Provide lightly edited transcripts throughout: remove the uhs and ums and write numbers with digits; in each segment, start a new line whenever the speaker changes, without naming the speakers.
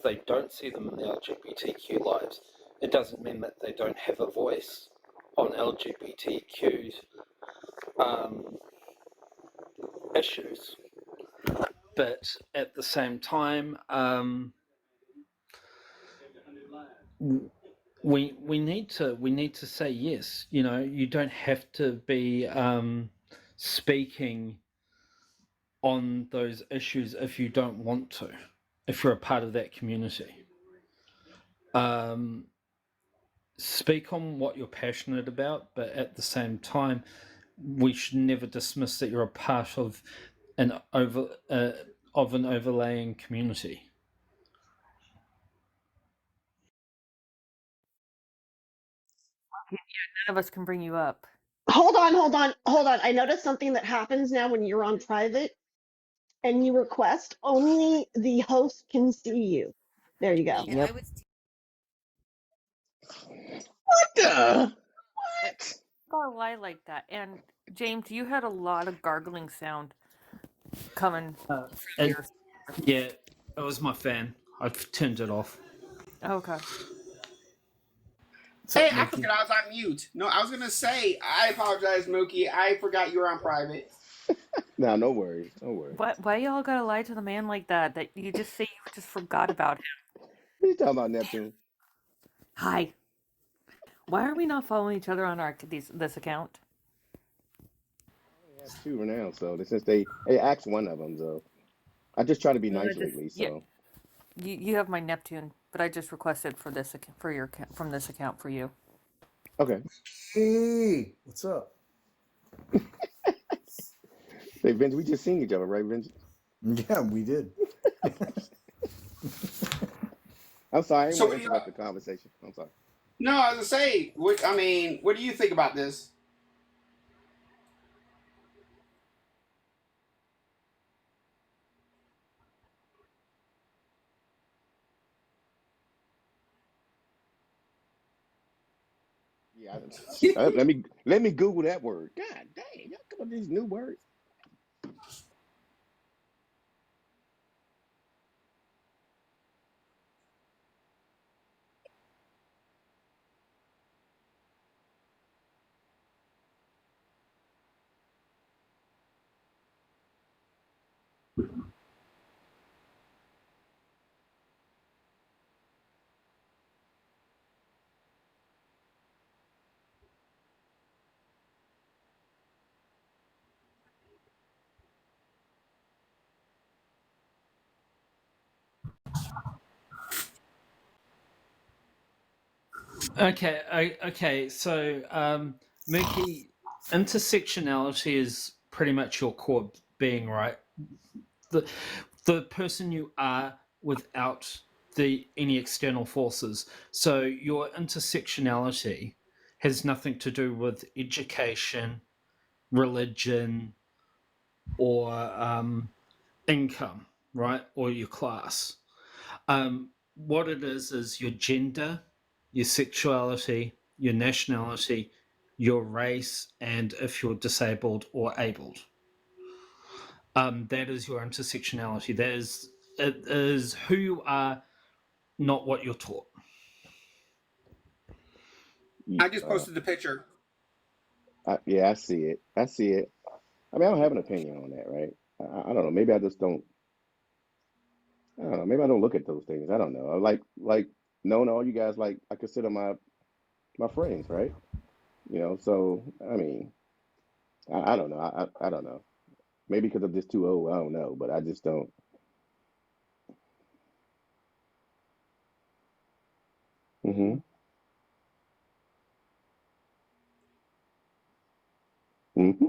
they don't see them in the LGBTQ lives, it doesn't mean that they don't have a voice on LGBTQ issues. But at the same time, we need to say yes. You know, you don't have to be speaking on those issues if you don't want to, if you're a part of that community. Speak on what you're passionate about, but at the same time, we should never dismiss that you're a part of an overlaying community.
None of us can bring you up.
Hold on. I noticed something that happens now when you're on private and you request, only the host can see you. There you go.
Yep.
What the? What?
Gotta lie like that. And James, you had a lot of gargling sound coming from your.
Yeah, it was my fan. I've turned it off.
Okay.
Hey, I forgot I was on mute. No, I was gonna say I apologize, Mookie. I forgot you were on private.
No, no worries. No worries.
Why y'all gotta lie to the man like that? That you just say you just forgot about him.
What are you talking about, Neptune?
Hi. Why are we not following each other on this account?
I have two right now, so since they asked one of them, so I just try to be nice lately. So
you have my Neptune, but I just requested for this from this account for you.
Okay.
Hey, what's up?
Hey, Vince, we just seen each other, right, Vince?
Yeah, we did.
I'm sorry, I didn't
So
want to interrupt the conversation. I'm sorry.
No, I was gonna say, what do you think about this?
Yeah, let me Google that word. God dang, y'all come up with these new words.
Okay. So, Mookie, intersectionality is pretty much your core being, right? The person you are without any external forces. So your intersectionality has nothing to do with education, religion, or income, right? Or your class. What it is your gender, your sexuality, your nationality, your race, and if you're disabled or abled. That is your intersectionality. It is who you are, not what you're taught.
I just posted the picture.
Yeah, I see it. I mean, I don't have an opinion on that, right? I don't know. Maybe I just don't. I don't know. Maybe I don't look at those things. I don't know. Like knowing all you guys, like I consider my friends, right? You know. So I mean, I don't know. I don't know. Maybe because I'm just too old. I don't know. But I just don't. Mm-hmm. Mm-hmm.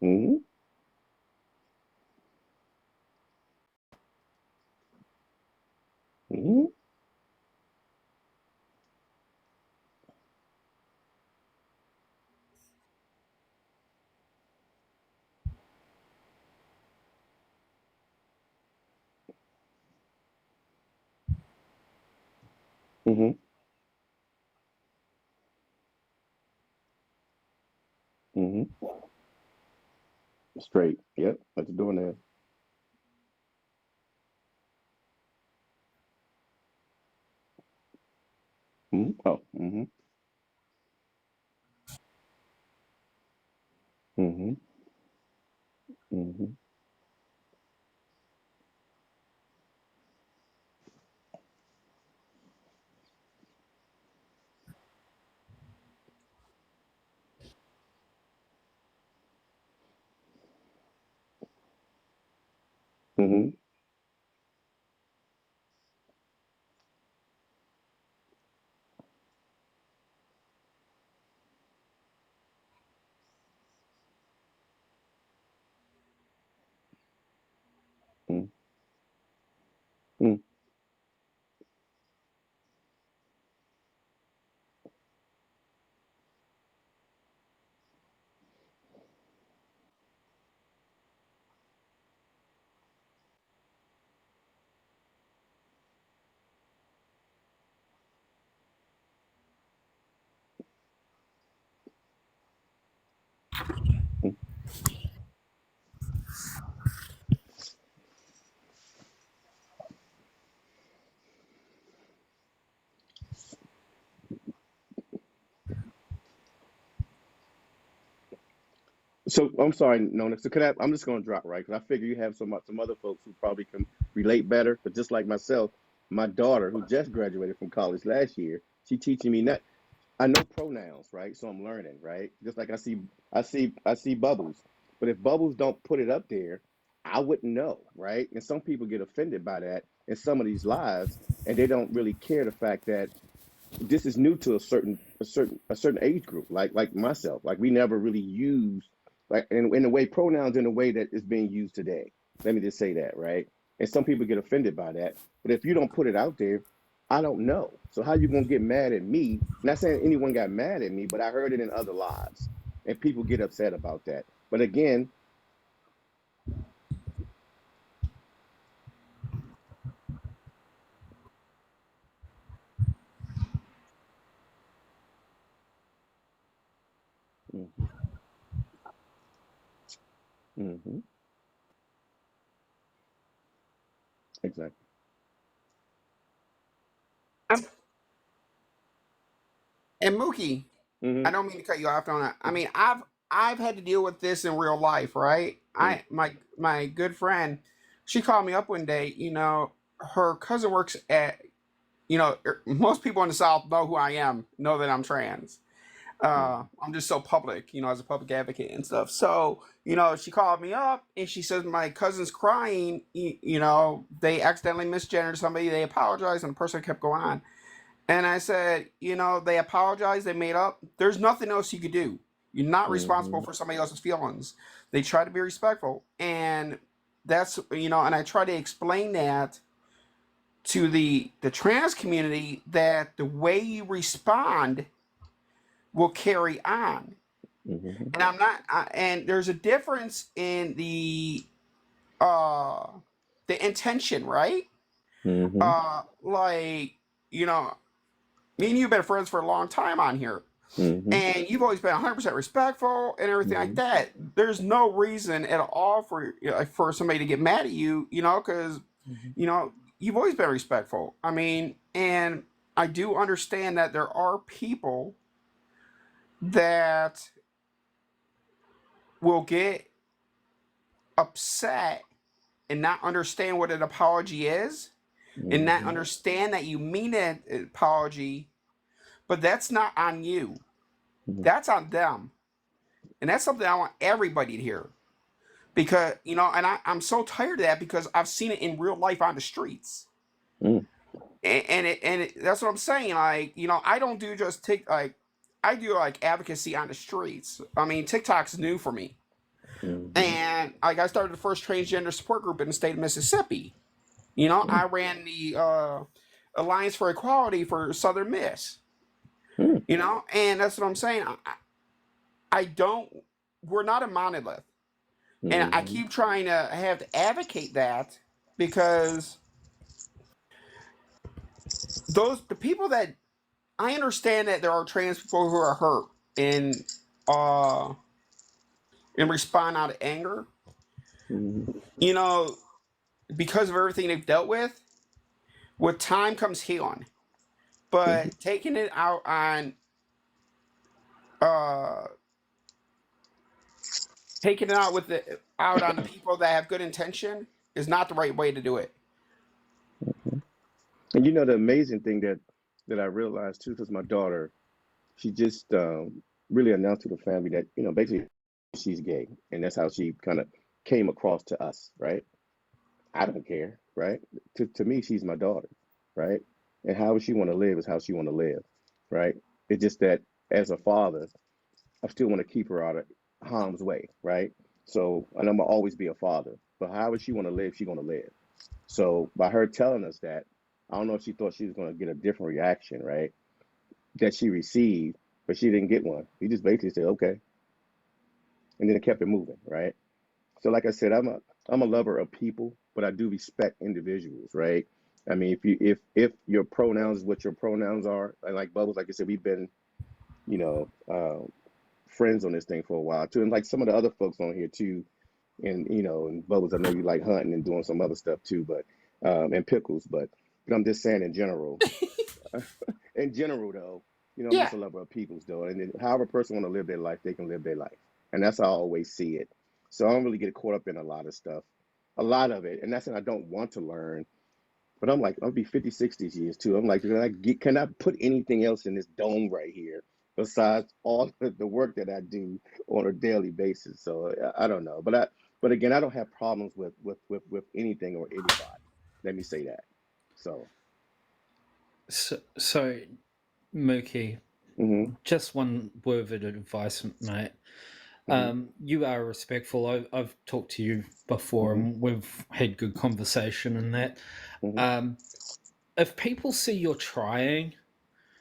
Mm-hmm. Mm-hmm. Mm-hmm. Mm-hmm. Straight. Yep. That's doing that. Oh. Mm-hmm. Mm-hmm. Mm-hmm. Mm-hmm. So I'm sorry, Nona. So I'm just going to drop right because I figure you have some other folks who probably can relate better. But just like myself, my daughter who just graduated from college last year, she teaching me not. I know pronouns, right? So I'm learning, right? Just like I see bubbles. But if bubbles don't put it up there, I wouldn't know, right? And some people get offended by that in some of these lives, and they don't really care the fact that this is new to a certain age group, like myself. Like we never really used like in a way pronouns in a way that is being used today. Let me just say that, right? And some people get offended by that. But if you don't put it out there, I don't know. So how you gonna get mad at me? Not saying anyone got mad at me, but I heard it in other lives, and people get upset about that. But again, mm-hmm, mm-hmm, exactly.
I'm, and Mookie, I
Mm-hmm,
don't mean to cut you off on that. I mean, I've had to deal with this in real life, right?
mm-hmm,
My good friend, she called me up one day. Her cousin works at. Most people in the South know who I am, know that I'm trans. I'm just so public, as a public advocate and stuff. So, she called me up and she says my cousin's crying. They accidentally misgendered somebody. They apologized, and the person kept going on. And I said, they apologized, they made up. There's nothing else you could do. You're not responsible
mm-hmm,
for somebody else's feelings. They try to be respectful. And and I try to explain that to the trans community that the way you respond will carry on.
mm-hmm,
And and there's a difference in uh, the intention, right?
mm-hmm,
Like, you know, me and you have been friends for a long time on here.
mm-hmm,
And you've always been 100% respectful and everything like
mm-hmm,
that. There's no reason at all for somebody to get mad at you, because
Mhm.
you know you've always been respectful. I mean, and I do understand that there are people that will get upset and not understand what an apology is, and not
mm-hmm,
understand that you mean an apology, but that's not on you.
mm-hmm,
That's on them, and that's something I want everybody to hear. Because and I'm so tired of that because I've seen it in real life on the streets, that's what I'm saying. Like, I don't do just I do like advocacy on the streets. I mean, TikTok's new for me,
mm-hmm,
and like I started the first transgender support group in the state of Mississippi. I ran the Alliance for Equality for Southern Miss.
mm-hmm,
And that's what I'm saying. I don't. We're not a monolith, and I
mm-hmm.
keep trying to have to advocate that because the people that I understand that there are trans people who are hurt in uh and respond out of anger,
Mm-hmm.
you know, because of everything they've dealt with time comes healing.
Mm-hmm.
But taking it uh out on the people that have good intention is not the right way to do it.
And the amazing thing that I realized too, because my daughter, she just really announced to the family that basically she's gay, and that's how she kind of came across to us, right? I don't care, right? To me, she's my daughter, right? And how she want to live is how she want to live, right? It's just that as a father, I still want to keep her out of harm's way, right? So, and I'm gonna always be a father, but however she want to live, she gonna live. So by her telling us that, I don't know if she thought she was gonna get a different reaction, right? That she received, but she didn't get one. He just basically said, okay, and then it kept it moving, right? So like I said, I'm a lover of people, but I do respect individuals, right? I mean, if your pronouns is what your pronouns are, and like Bubbles, like I said, we've been, you know, friends on this thing for a while too, and like some of the other folks on here too, and Bubbles, I know you like hunting and doing some other stuff too, but and pickles, but I'm just saying in general, in general though, I'm
Yeah.
just a lover of people's though, and then however a person want to live their life, they can live their life, and that's how I always see it. So I don't really get caught up in a lot of stuff, a lot of it, and that's what I don't want to learn. But I'm like, I'll be 50, 60 years too. I'm like, can I put anything else in this dome right here besides all the work that I do on a daily basis? So I don't know, but again, I don't have problems with anything or anybody. Let me say that. So,
So Mookie,
hmm
just one word of advice, mate.
hmm
You are respectful. I've talked to you before,
hmm
and we've had good conversation. And that,
hmm
um, if people see you're trying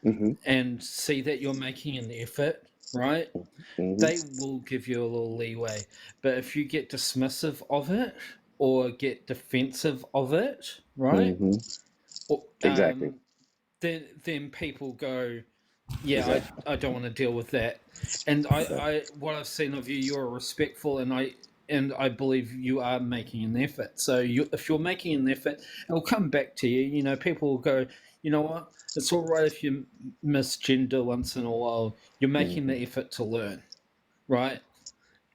hmm
and see that you're making an effort, right,
hmm
they will give you a little leeway. But if you get dismissive of it or get defensive of it, right,
hmm
or,
Exactly.
then people go, yeah,
Exactly.
I don't want to deal with that. And
Exactly.
what I've seen of you, you're respectful, and I believe you are making an effort. So if you're making an effort, it'll come back to you. People will go, you know what? It's all right if you misgender once in a while. You're making
hmm
the effort to learn, right?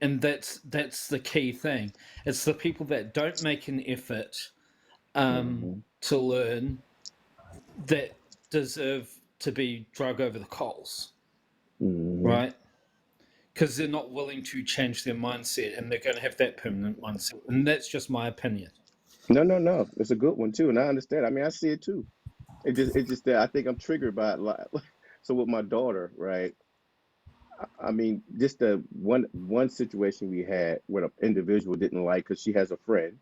And that's the key thing. It's the people that don't make an effort
hmm
to learn that deserve to be drug over the coals,
hmm
right? Because they're not willing to change their mindset and they're going to have that permanent mindset. And that's just my opinion.
No, no, no. It's a good one too, and I understand. I mean, I see it too. It's just that I think I'm triggered by it a lot. So with my daughter, right? I mean, just the one situation we had where an individual didn't like because she has a friend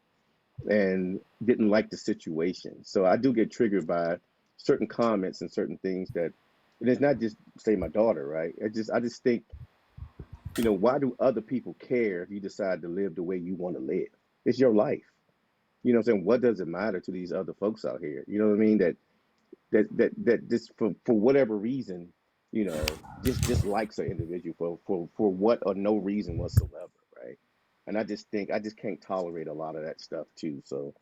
and didn't like the situation. So I do get triggered by certain comments and certain things that, and it's not just say my daughter, right? I just think, why do other people care if you decide to live the way you want to live? It's your life. You know what I'm saying? What does it matter to these other folks out here? You know what I mean? That just for whatever reason, just dislikes an individual for what or no reason whatsoever, right? And I just think I just can't tolerate a lot of that stuff too. So,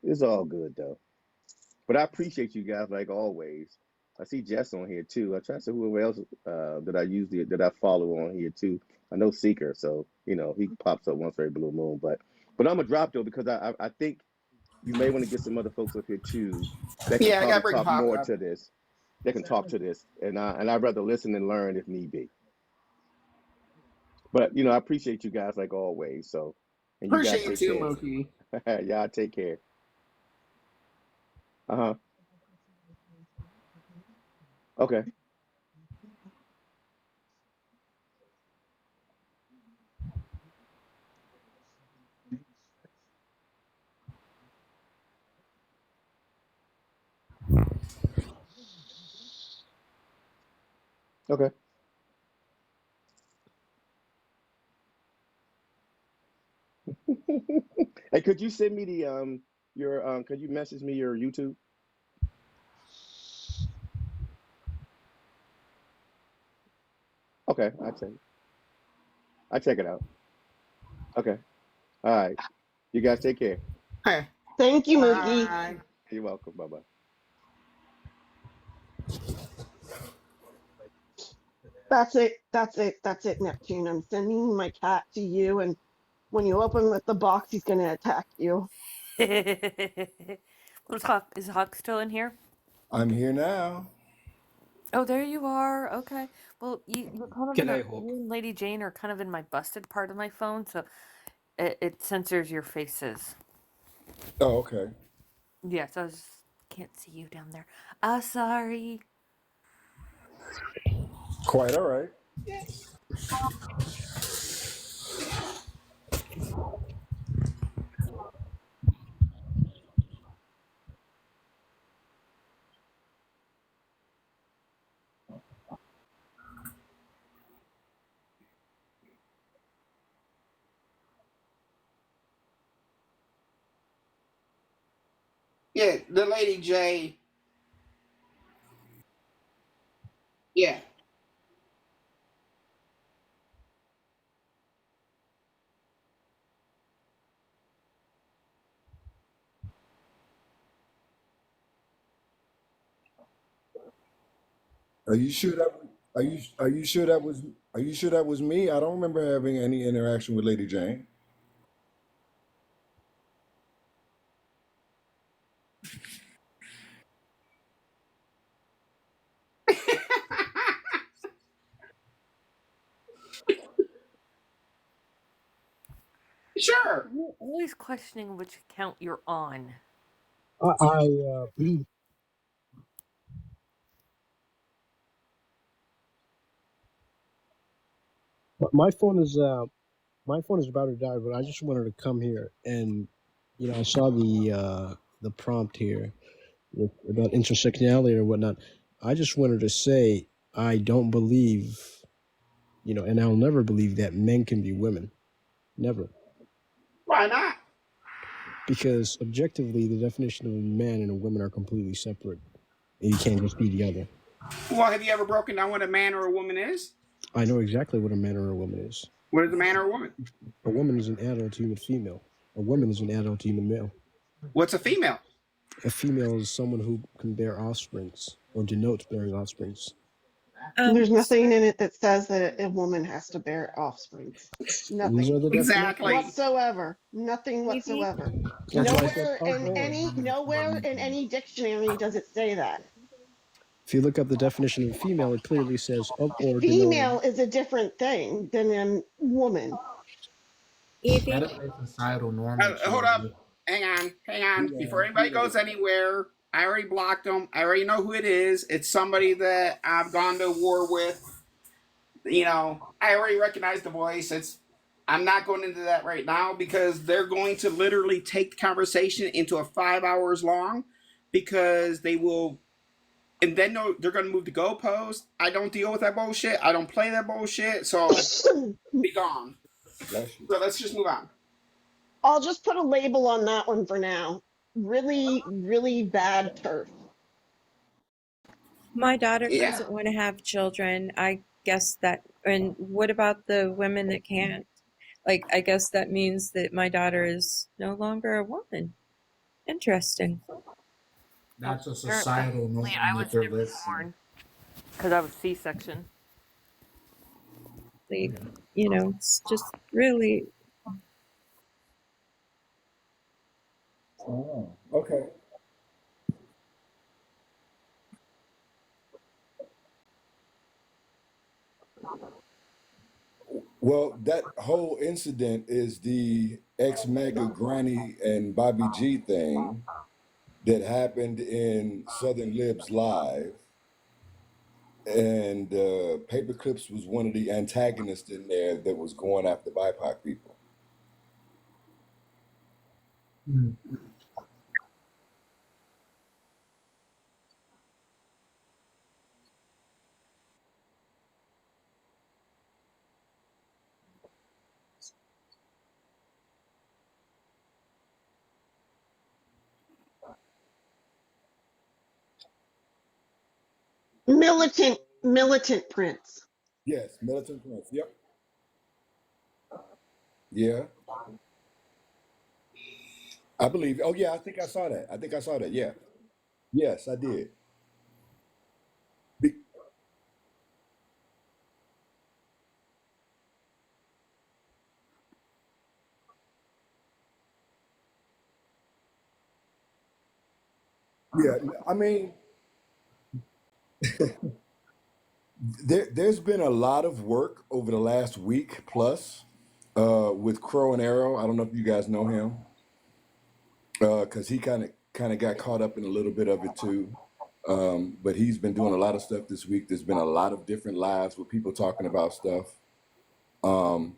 it's all good though. But I appreciate you guys like always. I see Jess on here too. I try to see whoever else that I follow on here too. I know Seeker, so he pops up once every blue moon. But I'm gonna drop though because I think you may want to get some other folks up here too that can
Yeah, I gotta
probably
bring
talk
Hawk
more
up.
to this. That can talk to this, and I'd rather listen and learn if need be. But I appreciate you guys like always. So, and you guys
Appreciate you
take
too,
care.
Mookie.
Y'all take care. Uh huh. Okay. Okay. Hey, could you send me the your could you message me your YouTube? Okay, I check it out. Okay. All right. You guys take care.
Hey,
Thank you, Mookie.
bye.
You're welcome. Bye bye.
That's it. That's it. That's it, Neptune. I'm sending my cat to you, and when you open the box, he's going to attack you.
Where's Hawk? Is Hawk still in here?
I'm here now.
Oh, there you are. Okay. Well, you're kind of in
G'day,
you
Hawk.
and Lady Jane are kind of in my busted part of my phone, so it censors your faces.
Oh, okay.
Yes, can't see you down there. Sorry.
Quite all right.
Yeah, the Lady J. Yeah.
Are you sure that? Are you sure that was? Are you sure that was me? I don't remember having any interaction with Lady Jane.
Sure.
You're always questioning which account you're on.
My phone is about to die, but I just wanted to come here and I saw the prompt here about intersectionality or whatnot. I just wanted to say I don't believe, and I'll never believe that men can be women. Never.
Why not?
Because objectively the definition of a man and a woman are completely separate. And you can't just be the other.
Well, have you ever broken down what a man or a woman is?
I know exactly what a man or a woman is.
What is a man or a woman?
A woman is an adult human female. A woman is an adult human male.
What's a female?
A female is someone who can bear offsprings or denotes bearing offsprings.
There's nothing in it that says that a woman has to bear offsprings.
These
Nothing
are the
Exactly.
whatsoever. Nothing
Maybe
whatsoever.
That's why I said
Nowhere in any dictionary does it say that.
if you look up the definition of female, it clearly says of or
Female
denoting.
is a different thing than a woman.
Evie,
That is a societal norm that you
Hold
are.
up. Hang on. Before anybody goes anywhere, I already blocked them. I already know who it is. It's somebody that I've gone to war with. I already recognize the voice. I'm not going into that right now because they're going to literally take the conversation into a 5 hours long because they will, and then they're going to move the goalpost. I don't deal with that bullshit. I don't play that bullshit. So be gone.
Bless you.
So let's just move on.
I'll just put a label on that one for now. Really, really bad turf.
my daughter
Yeah.
doesn't want to have children. I guess that, and what about the women that can't? Like, I guess that means that my daughter is no longer a woman. Interesting.
That's a
Apparently,
societal norm
I
that
was
they're
never
listening.
born because I was C-section.
Like, it's just really,
Oh, okay. Well, that whole incident is the ex-MAGA Granny and Bobby G thing that happened in Southern Libs Live. And Paperclips was one of the antagonists in there that was going after BIPOC people.
Hmm.
Militant prince.
Yes, militant prince. Yep. Yeah. I believe. Oh yeah, I think I saw that. I think I saw that. Yeah. Yes, I did. Be, yeah. I mean, there's been a lot of work over the last week plus with Crow and Arrow. I don't know if you guys know him because he kind of got caught up in a little bit of it too. But he's been doing a lot of stuff this week. There's been a lot of different lives with people talking about stuff. Um,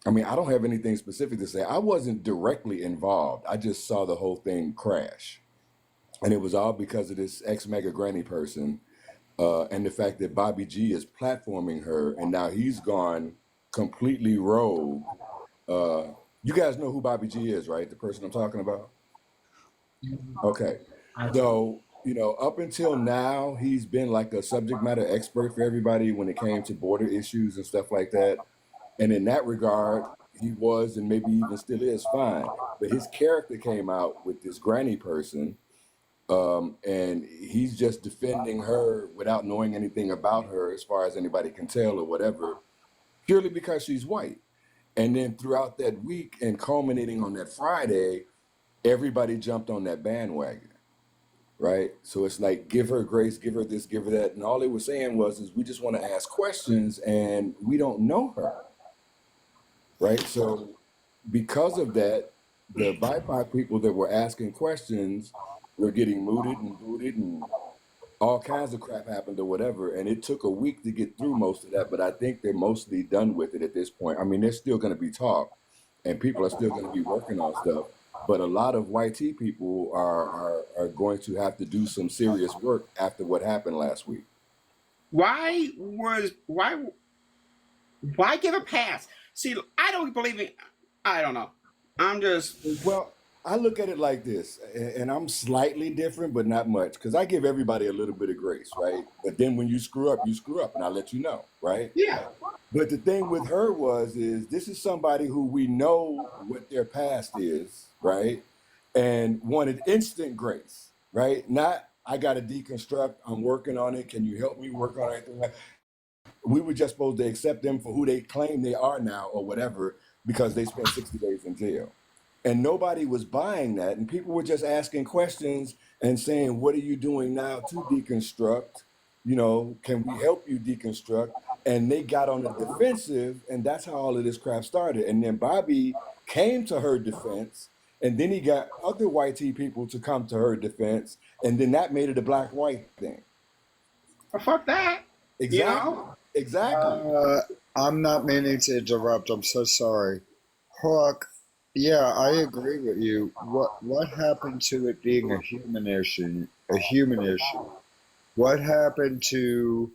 I mean, I don't have anything specific to say. I wasn't directly involved. I just saw the whole thing crash, and it was all because of this ex Mega Granny person and the fact that Bobby G is platforming her, and now he's gone completely rogue. Uh, you guys know who Bobby G is, right? The person I'm talking about. Okay,
I do.
so up until now, he's been like a subject matter expert for everybody when it came to border issues and stuff like that. And in that regard, he was and maybe even still is fine. But his character came out with this granny person, and he's just defending her without knowing anything about her, as far as anybody can tell or whatever, purely because she's white. And then throughout that week and culminating on that Friday, everybody jumped on that bandwagon, right? So it's like, give her grace, give her this, give her that. And all they were saying was, is we just want to ask questions and we don't know her, right? So because of that, the BIPOC people that were asking questions were getting mooted and booted and all kinds of crap happened or whatever. And it took a week to get through most of that, but I think they're mostly done with it at this point. I mean, there's still going to be talk and people are still going to be working on stuff, but a lot of YT people are going to have to do some serious work after what happened last week.
Why give a pass? See, I don't believe it. I don't know. I'm just
Well, I look at it like this, and I'm slightly different, but not much, because I give everybody a little bit of grace, right? But then when you screw up, and I let you know, right?
yeah.
But the thing with her is this is somebody who we know what their past is, right? And wanted instant grace, right? Not I got to deconstruct. I'm working on it. Can you help me work on it? We were just supposed to accept them for who they claim they are now or whatever because they spent 60 days in jail. And nobody was buying that. And people were just asking questions and saying, what are you doing now to deconstruct? Can we help you deconstruct? And they got on the defensive, and that's how all of this crap started. And then Bobby came to her defense, and then he got other white people to come to her defense, and then that made it a black white thing.
But fuck that. You
Exactly.
know.
Exactly.
Uh, I'm not meaning to interrupt. I'm so sorry. Hawk, yeah, I agree with you. What happened to it being a human issue? A human issue. What happened to,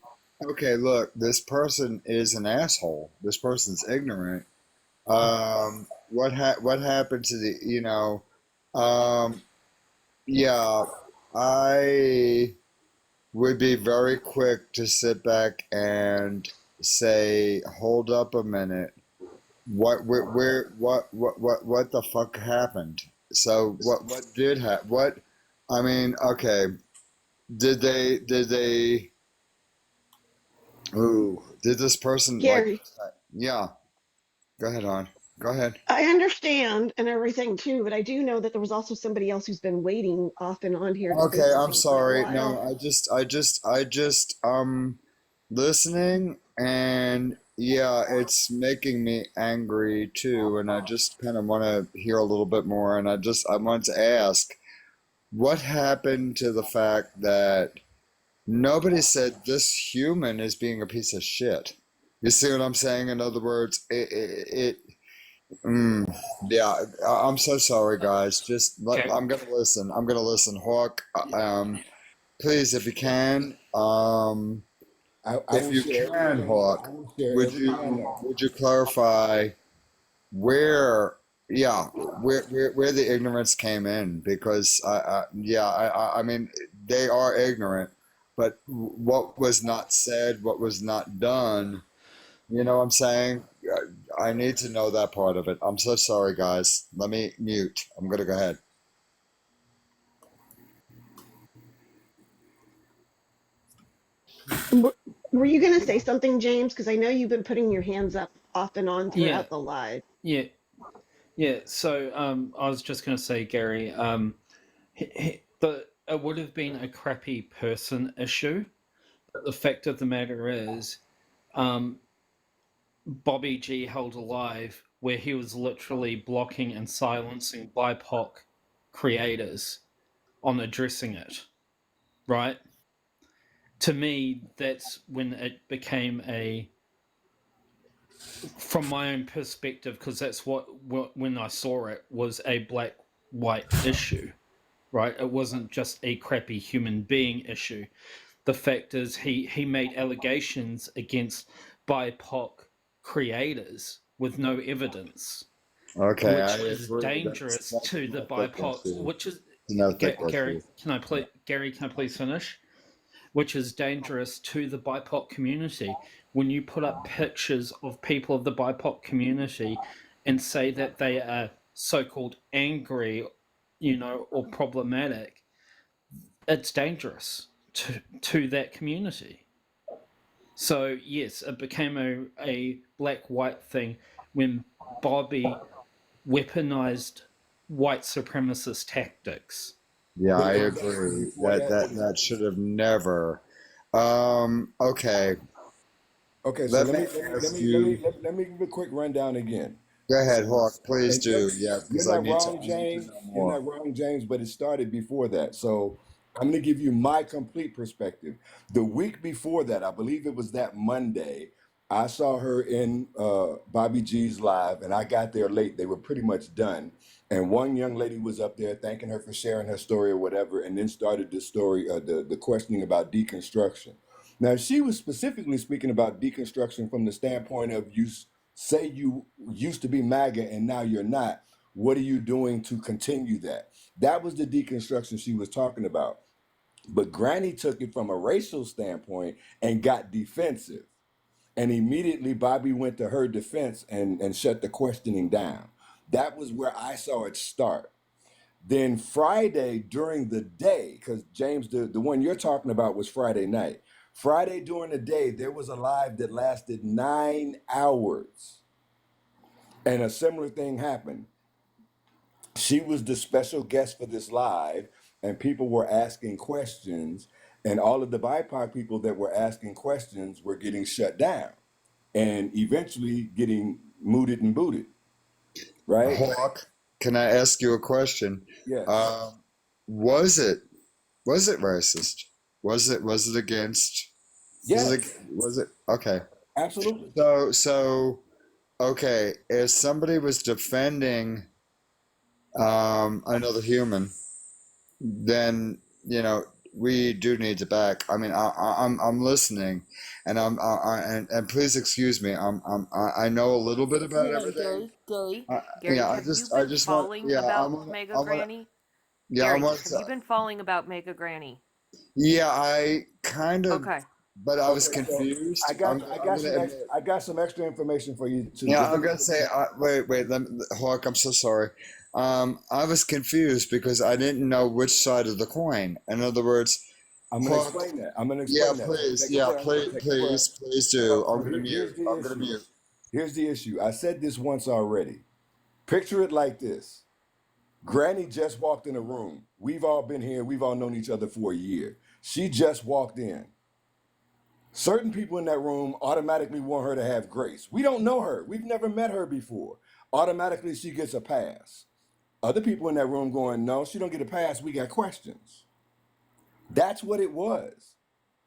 okay, look, this person is an asshole. This person's ignorant. What happened to um, yeah, I would be very quick to sit back and say, hold up a minute. What the fuck happened? So what did happen? I mean, okay, did they, ooh, did this person like,
Gary,
yeah, go ahead on. Go ahead.
I understand and everything too, but I do know that there was also somebody else who's been waiting off and on here to say
Okay, I'm
something for a
sorry. No,
while.
I just listening, and yeah, it's making me angry too, and I just kind of want to hear a little bit more, and I want to ask, what happened to the fact that nobody said this human is being a piece of shit? You see what I'm saying? In other words, yeah, I'm so sorry, guys.
Okay.
I'm gonna listen. I'm gonna listen. Hawk, please, if you can,
I
if
will
you
share
can,
everything. I
Hawk,
will share
would
everything I
you
know.
would you clarify where, yeah, where the ignorance came in? Because yeah, I mean, they are ignorant, but what was not said, what was not done, you know what I'm saying? I need to know that part of it. I'm so sorry, guys. Let me mute. I'm gonna go ahead.
Were you going to say something, James? Because I know you've been putting your hands up off and on
Yeah,
throughout the live.
yeah, yeah. So I was just going to say, Gary, it would have been a crappy person issue. But the fact of the matter is, um, Bobby G held a live where he was literally blocking and silencing BIPOC creators on addressing it, right? To me, that's when it became from my own perspective, because that's what when I saw it was a black white issue, right? It wasn't just a crappy human being issue. The fact is, he made allegations against BIPOC creators with no evidence,
Okay, I
which is
agree.
dangerous
That's
to
an
the
ethic
BIPOC.
issue.
Which is
It's an ethic
Gary.
issue.
Can I please finish? Which is dangerous to the BIPOC community. When you put up pictures of people of the BIPOC community and say that they are so-called angry, or problematic, it's dangerous to that community. So yes, it became a black-white thing when Bobby weaponized white supremacist tactics.
Yeah,
But
I
it was actually
agree.
before
That
that.
that that should have never. Okay.
Okay, so
Let
let
me
me let me let
ask
me let me
you.
let, let me give a quick rundown again.
Go ahead,
So,
Hawk. Please
and
do. Yeah,
you're
because I
not
need to.
wrong,
I need to
James.
know
You're
more.
not wrong, James, but it started before that. So I'm going to give you my complete perspective. The week before that, I believe it was that Monday, I saw her in Bobby G's live, and I got there late. They were pretty much done. And one young lady was up there thanking her for sharing her story or whatever, and then started the story, the questioning about deconstruction. Now, she was specifically speaking about deconstruction from the standpoint of you say you used to be MAGA and now you're not. What are you doing to continue that? That was the deconstruction she was talking about. But Granny took it from a racial standpoint and got defensive. And immediately Bobby went to her defense and shut the questioning down. That was where I saw it start. Then Friday during the day, because James, the one you're talking about was Friday night. Friday during the day, there was a live that lasted 9 hours. And a similar thing happened. She was the special guest for this live, and people were asking questions, and all of the BIPOC people that were asking questions were getting shut down and eventually getting mooted and booted, right?
Hawk, can I ask you a question?
Yes.
Um, was it was it racist? Was it against?
Yes,
Was it okay?
absolutely.
So okay, if somebody was defending another human, then we do need to back. I mean, I'm listening, and and please excuse me. I know a little bit about
Hold on,
everything.
Gary,
Yeah,
have you
I
been
just want.
falling
Yeah,
about Mega
I want.
Granny?
Yeah, I
Gary,
want.
have you been falling about Mega Granny?
Yeah, I kind of,
Okay.
but I was
Okay, so
confused. I'm gonna admit.
I got some extra information for you too.
Yeah,
Just
I'm gonna say, wait, Hawk. I'm so sorry. I was confused because I didn't know which side of the coin. In other words,
I'm gonna
Hawk.
explain that. I'm gonna
Yeah,
explain that. So
please.
take a
Yeah,
breath. Take a breath.
please do.
So
I'm gonna
here's
mute.
the
I'm gonna
issue.
mute.
Here's the issue. I said this once already. Picture it like this. Granny just walked in a room. We've all been here. We've all known each other for a year. She just walked in. Certain people in that room automatically want her to have grace. We don't know her. We've never met her before. Automatically, she gets a pass. Other people in that room going, no, she don't get a pass. We got questions. That's what it was.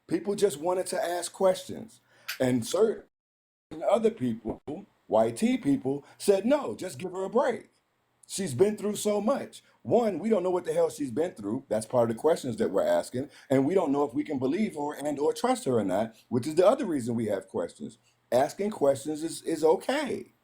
People just wanted to ask questions. And certain other people, YT people, said, no, just give her a break. She's been through so much. One, we don't know what the hell she's been through. That's part of the questions that we're asking. And we don't know if we can believe her and or trust her or not, which is the other reason we have questions. Asking questions is okay.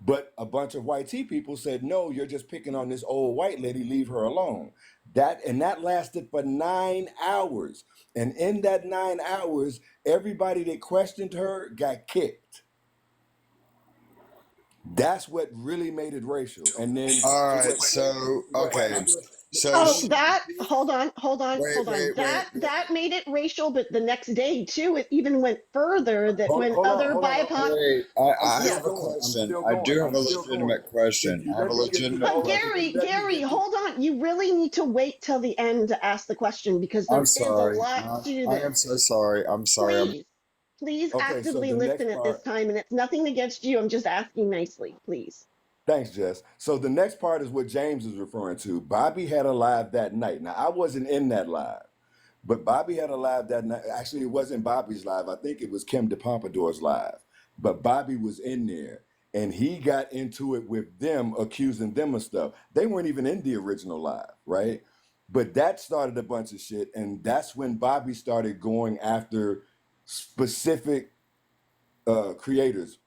But a bunch of YT people said, no, you're just picking on this old white lady, leave her alone. That lasted for 9 hours. And in that 9 hours, everybody that questioned her got kicked. That's what really made it racial. And then
All
to
right.
what
So
go ahead.
okay. So
Oh,
she,
that, hold on,
wait, wait, wait, wait.
That made it racial, but the next day too, it even went further that when other BIPOC,
Wait,
I'm
I
still
have a
yes.
going. I'm
question.
still
I do
going.
have
I'm
a
still going.
legitimate
If
question.
you
I have a
let me get to the
legitimate
But
point,
question.
if you let me
Gary,
get to,
hold on. You really need to wait till the end to ask the question because
I'm
there is a
sorry.
lot to
I am
this.
so sorry. I'm sorry.
Please, please
okay, so
actively
the next
listen at this
part,
time, and it's nothing against you. I'm just asking nicely, please.
thanks, Jess. So the next part is what James is referring to. Bobby had a live that night. Now, I wasn't in that live, but Bobby had a live that night. Actually, it wasn't Bobby's live. I think it was Kim de Pompadour's live. But Bobby was in there and he got into it with them, accusing them of stuff. They weren't even in the original live, right? But that started a bunch of shit. And that's when Bobby started going after specific creators,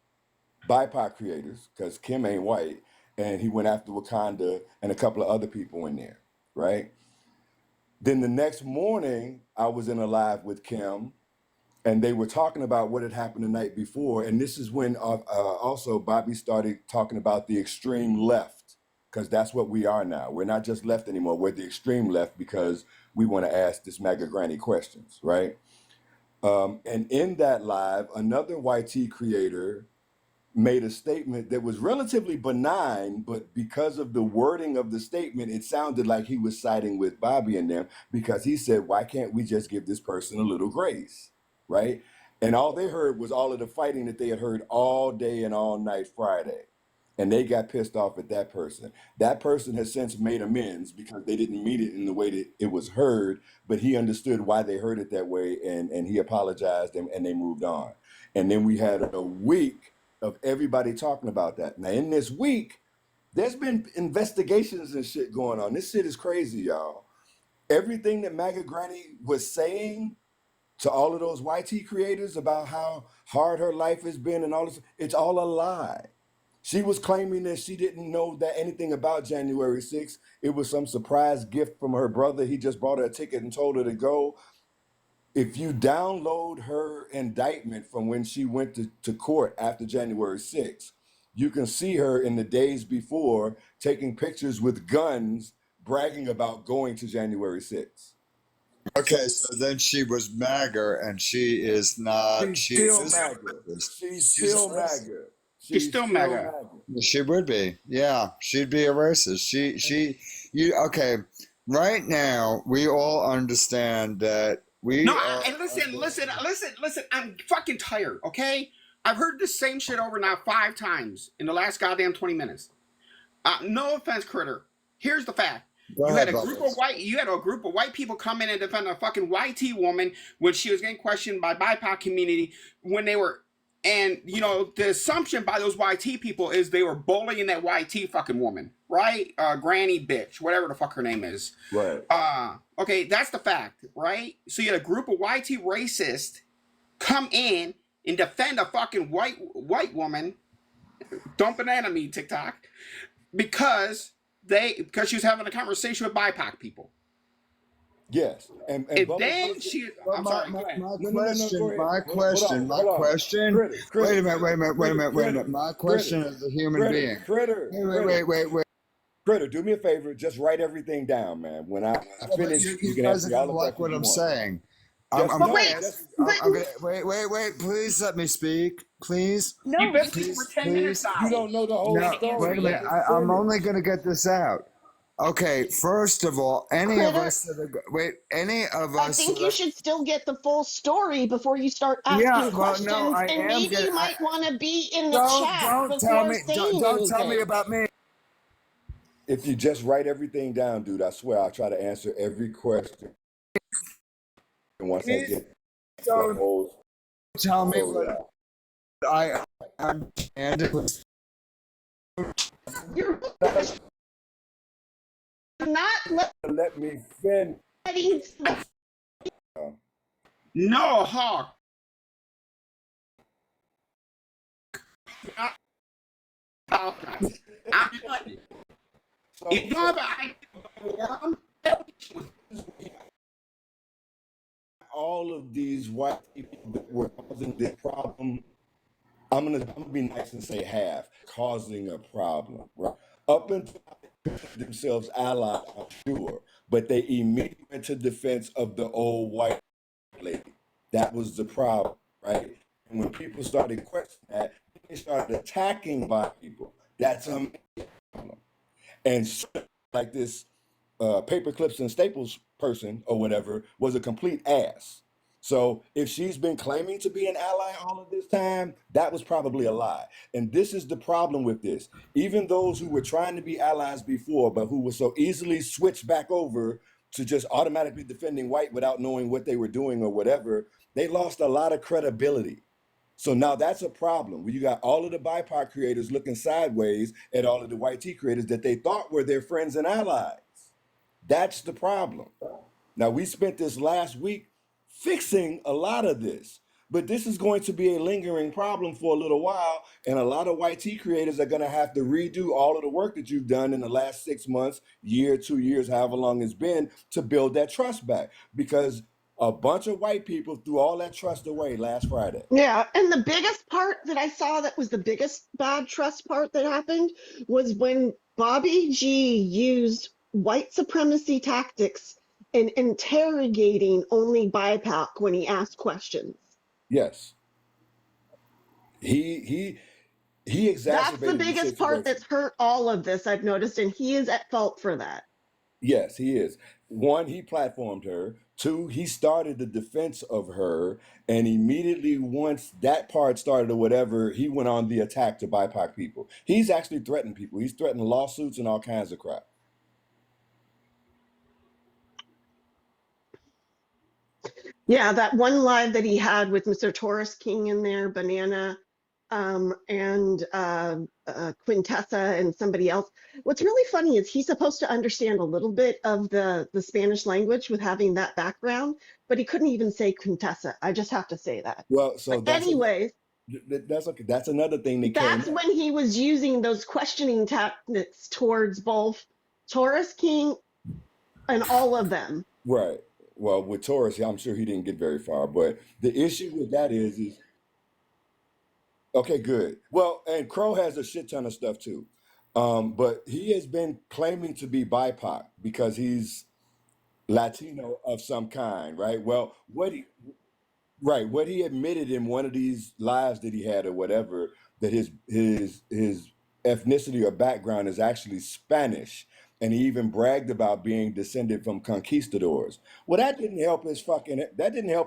BIPOC creators, because Kim ain't white. And he went after Wakanda and a couple of other people in there, right? Then the next morning, I was in a live with Kim, and they were talking about what had happened the night before. And this is when also Bobby started talking about the extreme left, because that's what we are now. We're not just left anymore. We're the extreme left because we want to ask this MAGA granny questions, right? And in that live, another YT creator made a statement that was relatively benign, but because of the wording of the statement, it sounded like he was siding with Bobby and them because he said, why can't we just give this person a little grace? Right? And all they heard was all of the fighting that they had heard all day and all night Friday. And they got pissed off at that person. That person has since made amends because they didn't mean it in the way that it was heard, but he understood why they heard it that way and he apologized and they moved on. And then we had a week of everybody talking about that. Now, in this week, there's been investigations and shit going on. This shit is crazy, y'all. Everything that MAGA Granny was saying to all of those YT creators about how hard her life has been and all this, it's all a lie. She was claiming that she didn't know that anything about January 6th. It was some surprise gift from her brother. He just bought her a ticket and told her to go. If you download her indictment from when she went to court after January 6th, you can see her in the days before taking pictures with guns, bragging about going to January 6th.
Okay,
So
so then she was MAGA, and she is not.
she's
She
still
is a
MAGA.
racist.
She's
She's a
still
racist.
MAGA.
She's
She's
still
still
mega.
MAGA.
She would be. Yeah, she'd be a racist. You. Okay, right now we all understand that
No,
we are
and
under.
listen. I'm fucking tired. Okay, I've heard the same shit over now 5 times in the last goddamn 20 minutes. No offense, critter. Here's the fact.
Go ahead, Bubbles.
You had a group of white people come in and defend a fucking YT woman when she was getting questioned by BIPOC community when they were, and you know the assumption by those YT people is they were bullying that YT fucking woman, right? Granny bitch, whatever the fuck her name is.
Right.
Okay, that's the fact, right? So you had a group of YT racists come in and defend a fucking white woman. Don't banana me, TikTok, because she was having a conversation with BIPOC people.
Yes. And
And
Bubbles,
then she,
But
I'm sorry, go ahead.
no, go ahead.
my question, my
Hold on.
question. Wait a minute, wait a minute, wait a minute, wait a minute. My question as a human being. Wait.
Critter, do me a favor. Just write everything down, man. When I finish, you can
guys
ask
are
me all
gonna
the
like
questions
what
you
I'm
want.
saying.
Just
I'm
But
gonna
wait,
ask.
but
I'm gonna wait. Please let me speak. Please,
You've
no,
been speaking for 10 minutes
please.
you
now.
don't know the whole
No,
story.
wait a
Let
minute.
me
I'm only
finish.
gonna get this out. Okay, first of all, any of
critter.
us that are any of
I
us
think
that
you
are,
should still get the full story before you start
yeah.
asking
Well, no,
questions,
I
and
am
maybe
gonna.
you might want to be in the chat
Don't tell
before
me.
saying
Don't tell me
anything.
about me.
If you just write everything down, dude, I swear I'll try to answer every question. And once I
Please
get the
don't
whole
tell me
story
what
out.
I understand.
You're not
Let me finish.
letting.
No, Hawk. I'm telling you. If you have an idea about worm,
All of these white people that were causing this problem, I'm gonna be nice and say half, causing a problem, right? Up until themselves allies, I'm sure.
but they immediately went to defense of the old white lady. That was the problem, right? And when people started questioning that, they started attacking black people. That's a problem. And so, like this paper clips and staples person or whatever was a complete ass. So if she's been claiming to be an ally all of this time, that was probably a lie. And this is the problem with this. Even those who were trying to be allies before, but who were so easily switched back over to just automatically defending white without knowing what they were doing or whatever, they lost a lot of credibility. So now that's a problem. When you got all of the BIPOC creators looking sideways at all of the white T creators that they thought were their friends and allies. That's the problem. Now, we spent this last week fixing a lot of this, but this is going to be a lingering problem for a little while. And a lot of white T creators are going to have to redo all of the work that you've done in the last 6 months, year, 2 years, however long it's been, to build that trust back. Because a bunch of white people threw all that trust away last Friday.
Yeah, and the biggest part that I saw that was the biggest bad trust part that happened was when Bobby G used white supremacy tactics in interrogating only BIPOC when he asked questions.
Yes. He
That's the
exacerbated the
biggest part
situation.
that's hurt all of this, I've noticed, and he is at fault for that.
Yes, he is. One, he platformed her. Two, he started the defense of her. And immediately once that part started or whatever, he went on the attack to BIPOC people. He's actually threatened people. He's threatened lawsuits and all kinds of crap.
Yeah, that one live that he had with Mr. Taurus King in there, Banana, and Quintessa and somebody else. What's really funny is he's supposed to understand a little bit of the Spanish language with having that background, but he couldn't even say Quintessa. I just have to say that.
Well, so
But anyways,
that's okay. That's another thing that came
that's
up.
when he was using those questioning tactics towards both Taurus King and all of them.
Right. Well, with Taurus, I'm sure he didn't get very far. But the issue with that is okay, good. Well, and Crow has a shit ton of stuff too. But he has been claiming to be BIPOC because he's Latino of some kind, right? Well, what he admitted in one of these lives that he had or whatever, that his ethnicity or background is actually Spanish. And he even bragged about being descended from conquistadors. Well, that didn't help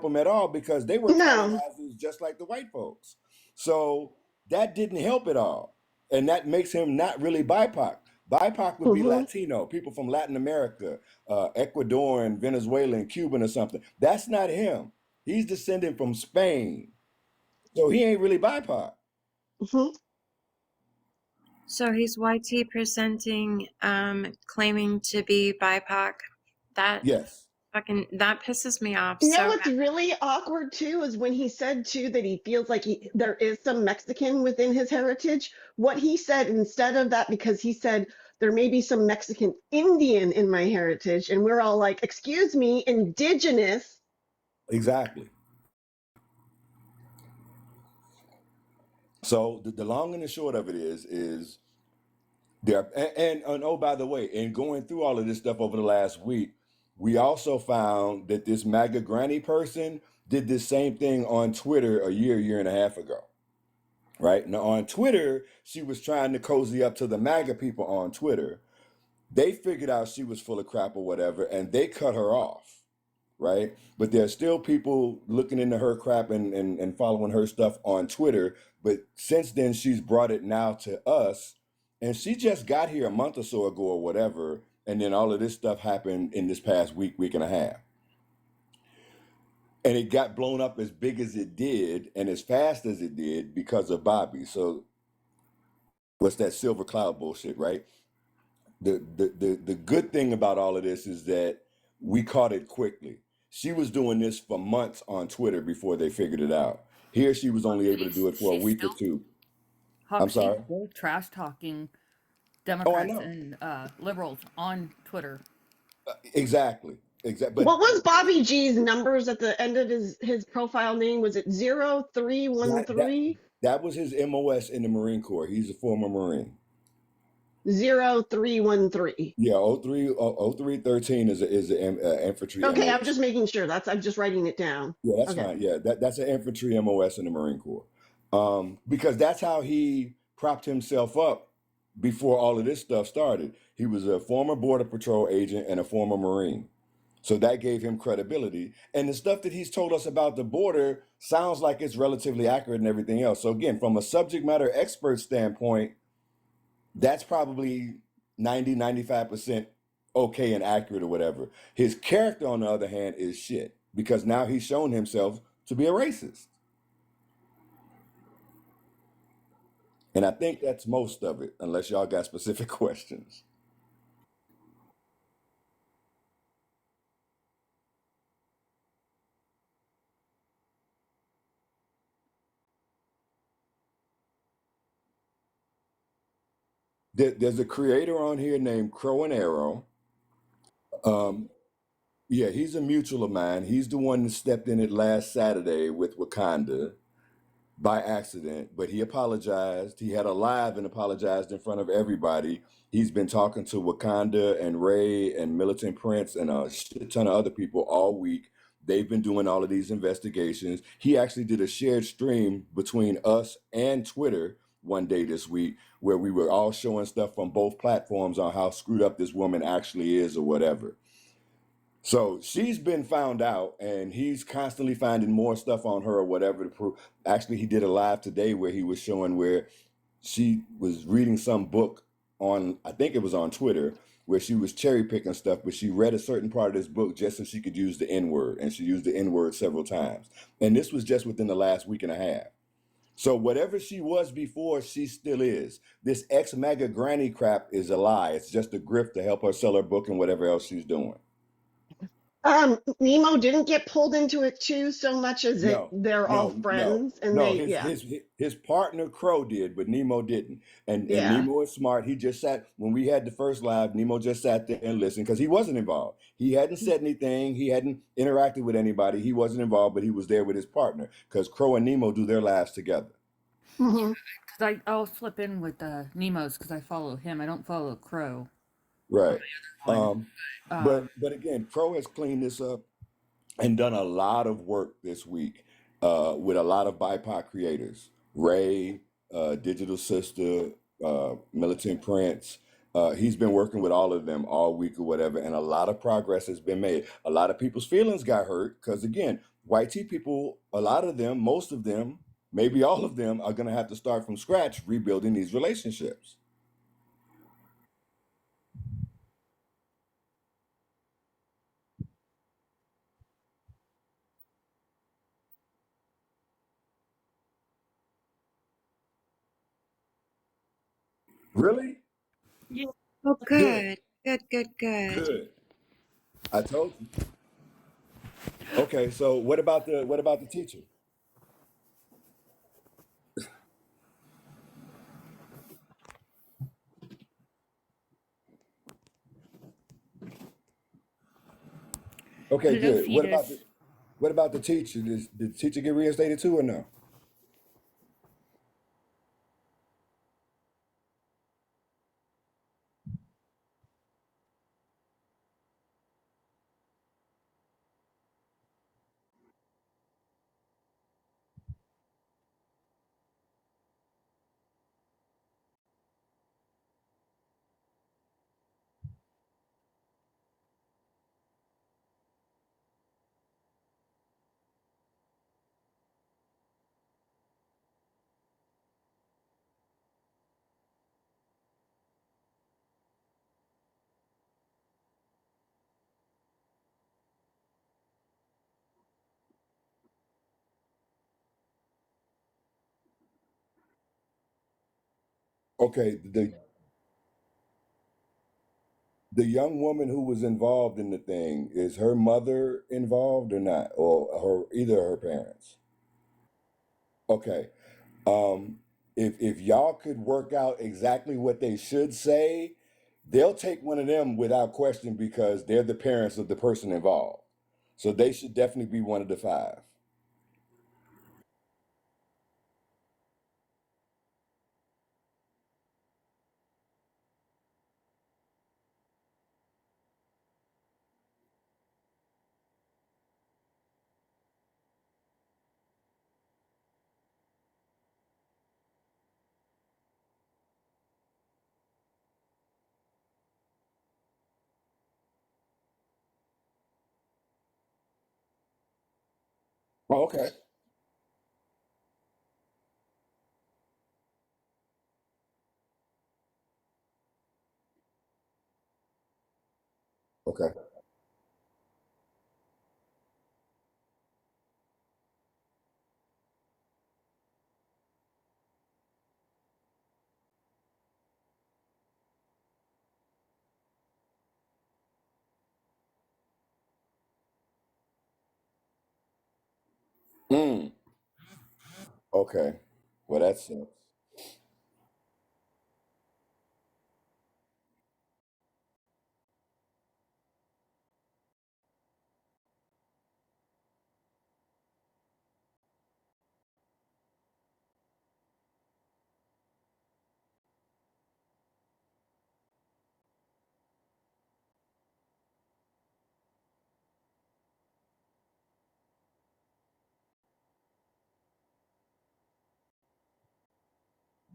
him at all because they were
No.
colonizers just like the white folks. So that didn't help at all. And that makes him not really BIPOC. BIPOC would be Latino, people from Latin America, Ecuadorian, Venezuelan, Cuban or something. That's not him. He's descended from Spain. So he ain't really BIPOC.
So he's YT presenting, claiming to be BIPOC. That
Yes.
that pisses me off.
You know
So
what's really awkward too is when he said too that he feels like there is some Mexican within his heritage. What he said instead of that, because he said there may be some Mexican Indian in my heritage, and we're all like, excuse me, indigenous.
Exactly. So the long and the short of it is there. And oh, by the way, in going through all of this stuff over the last week, we also found that this MAGA granny person did this same thing on Twitter a year and a half ago. Right now on Twitter, she was trying to cozy up to the MAGA people on Twitter. They figured out she was full of crap or whatever, and they cut her off. Right? But there's still people looking into her crap and following her stuff on Twitter. But since then, she's brought it now to us. And she just got here a month or so ago or whatever. And then all of this stuff happened in this past week and a half. And it got blown up as big as it did and as fast as it did because of Bobby. So what's that silver cloud bullshit, right? The good thing about all of this is that we caught it quickly. She was doing this for months on Twitter before they figured it out. Here she was only able to do it for a week or two. I'm sorry?
Still trash talking
Oh, I
Democrats
know.
and liberals on Twitter.
Exactly. But
What was Bobby G's numbers at the end of his profile name? Was it 0313?
that was his MOS in the Marine Corps. He's a former Marine.
0313.
Yeah, 0313 is an infantry
Okay, I'm
MOS.
just making sure. I'm just writing it down.
Yeah, that's
Okay.
fine. Yeah, that's an infantry MOS in the Marine Corps. Because that's how he propped himself up before all of this stuff started. He was a former Border Patrol agent and a former Marine. So that gave him credibility. And the stuff that he's told us about the border sounds like it's relatively accurate and everything else. So again, from a subject matter expert standpoint, that's probably 90, 95% okay and accurate or whatever. His character, on the other hand, is shit because now he's shown himself to be a racist. And I think that's most of it, unless y'all got specific questions. There's a creator on here named Crow and Arrow. Um, yeah, he's a mutual of mine. He's the one that stepped in it last Saturday with Wakanda by accident, but he apologized. He had a live and apologized in front of everybody. He's been talking to Wakanda and Ray and Militant Prince and a shit ton of other people all week. They've been doing all of these investigations. He actually did a shared stream between us and Twitter one day this week where we were all showing stuff from both platforms on how screwed up this woman actually is or whatever. So she's been found out, and he's constantly finding more stuff on her or whatever to prove. Actually, he did a live today where he was showing where she was reading some book on, I think it was on Twitter, where she was cherry picking stuff, but she read a certain part of this book just so she could use the N word, and she used the N word several times. And this was just within the last week and a half. So whatever she was before, she still is. This ex MAGA granny crap is a lie. It's just a grift to help her sell her book and whatever else she's doing.
Nemo didn't get pulled into it too so much as it
No,
they're all
no, no,
friends and
no.
they
His
yeah.
his his partner Crow did, but Nemo didn't. And
Yeah.
Nemo is smart. He just sat when we had the first live. Nemo just sat there and listened because he wasn't involved. He hadn't said anything. He hadn't interacted with anybody. He wasn't involved, but he was there with his partner because Crow and Nemo do their lives together.
Mhm.
Because I'll slip in with Nemo's because I follow him. I don't follow Crow on
Right.
my other one.
But again, Crow has cleaned this up and done a lot of work this week with a lot of BIPOC creators. Ray, Digital Sister, Militant Prince. He's been working with all of them all week or whatever, and a lot of progress has been made. A lot of people's feelings got hurt because, again, white tea people, a lot of them, most of them, maybe all of them, are going to have to start from scratch rebuilding these relationships. Really?
Yeah.
Oh,
Good,
good, good, good, good.
good. I told you. Okay, so what about the teacher? Okay,
Hello,
good.
fetus.
What about the teacher? Did the teacher get reinstated too or no? Okay, the young woman who was involved in the thing, is her mother involved or not? Or her either of her parents? Okay. Um, if y'all could work out exactly what they should say, they'll take one of them without question because they're the parents of the person involved. So they should definitely be one of the five. Oh, okay. Okay. Mm. Okay. Well, that sucks.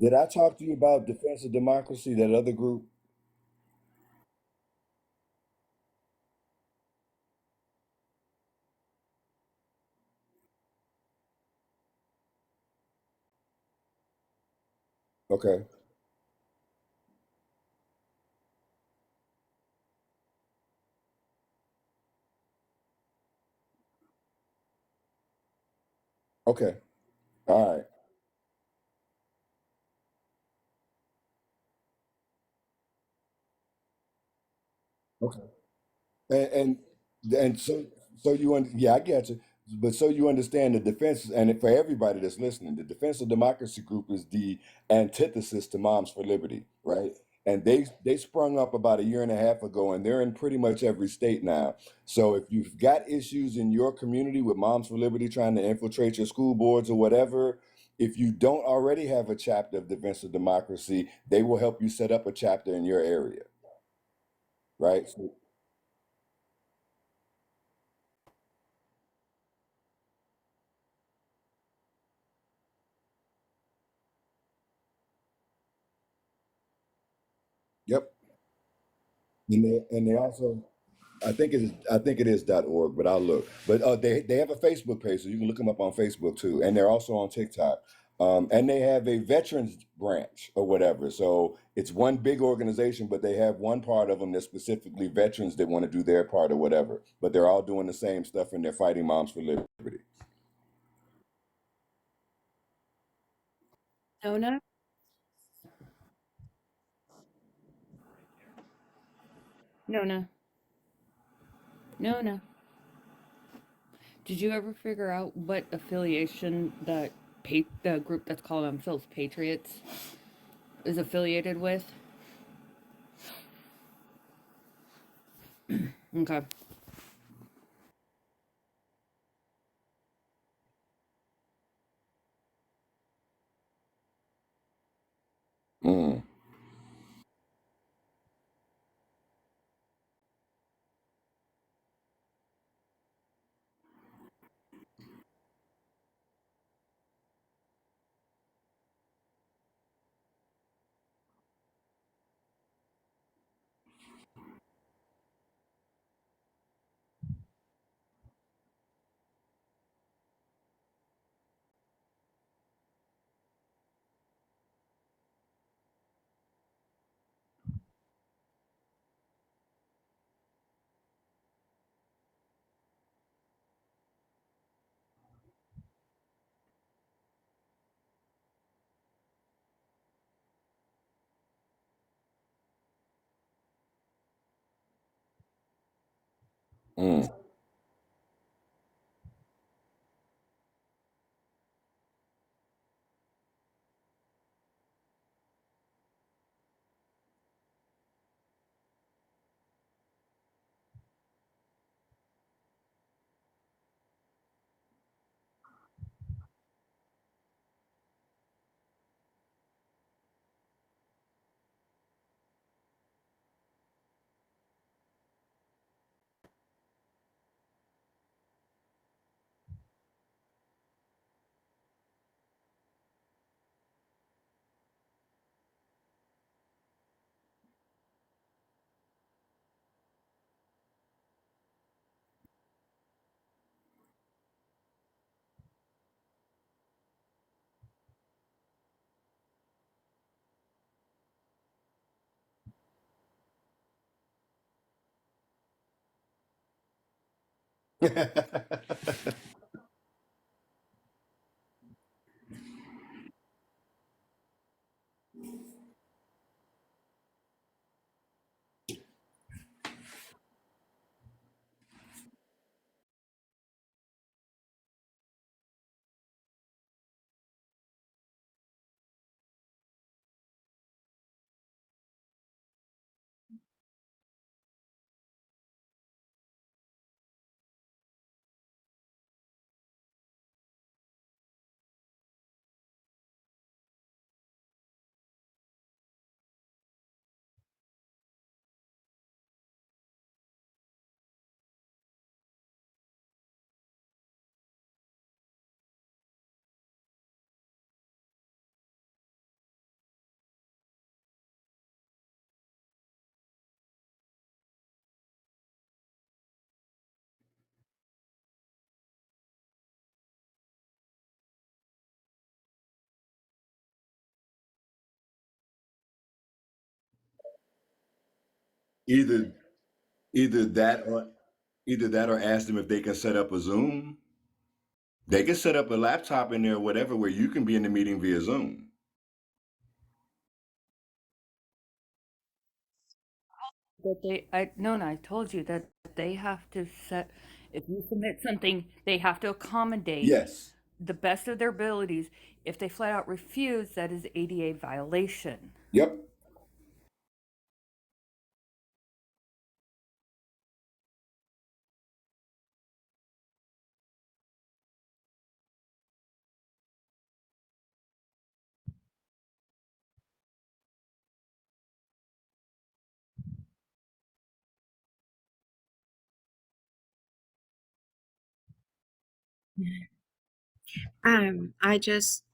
Did I talk to you about Defense of Democracy, that other group? Okay. Okay. All right. Okay. And so yeah, I get you. But so you understand the defense, and for everybody that's listening, the Defense of Democracy Group is the antithesis to Moms for Liberty, right? And they sprung up about a year and a half ago, and they're in pretty much every state now. So if you've got issues in your community with Moms for Liberty trying to infiltrate your school boards or whatever, if you don't already have a chapter of Defense of Democracy, they will help you set up a chapter in your area, right? So, yep. And they also, I think it is .org, but I'll look. But they have a Facebook page, so you can look them up on Facebook too, and they're also on TikTok. And they have a veterans branch or whatever. So it's one big organization, but they have one part of them that's specifically veterans that want to do their part or whatever. But they're all doing the same stuff, and they're fighting Moms for Liberty.
Nona, Nona, Nona. Did you ever figure out what affiliation the group that's called themselves Patriots is affiliated with? Okay.
Mm, mm. either either that or either that or ask them if they can set up a Zoom. They can set up a laptop in there, whatever, where you can be in the meeting via Zoom.
But I told you that they have to set, if you submit something, they have to accommodate
Yes.
the best of their abilities. If they flat out refuse, that is ADA violation.
Yep.
I just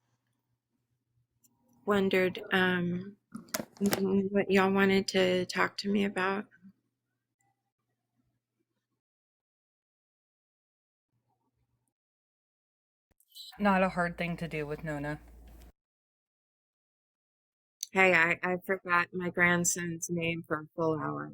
wondered what y'all wanted to talk to me about.
Not a hard thing to do with Nona.
Hey, I forgot my grandson's name for a full hour.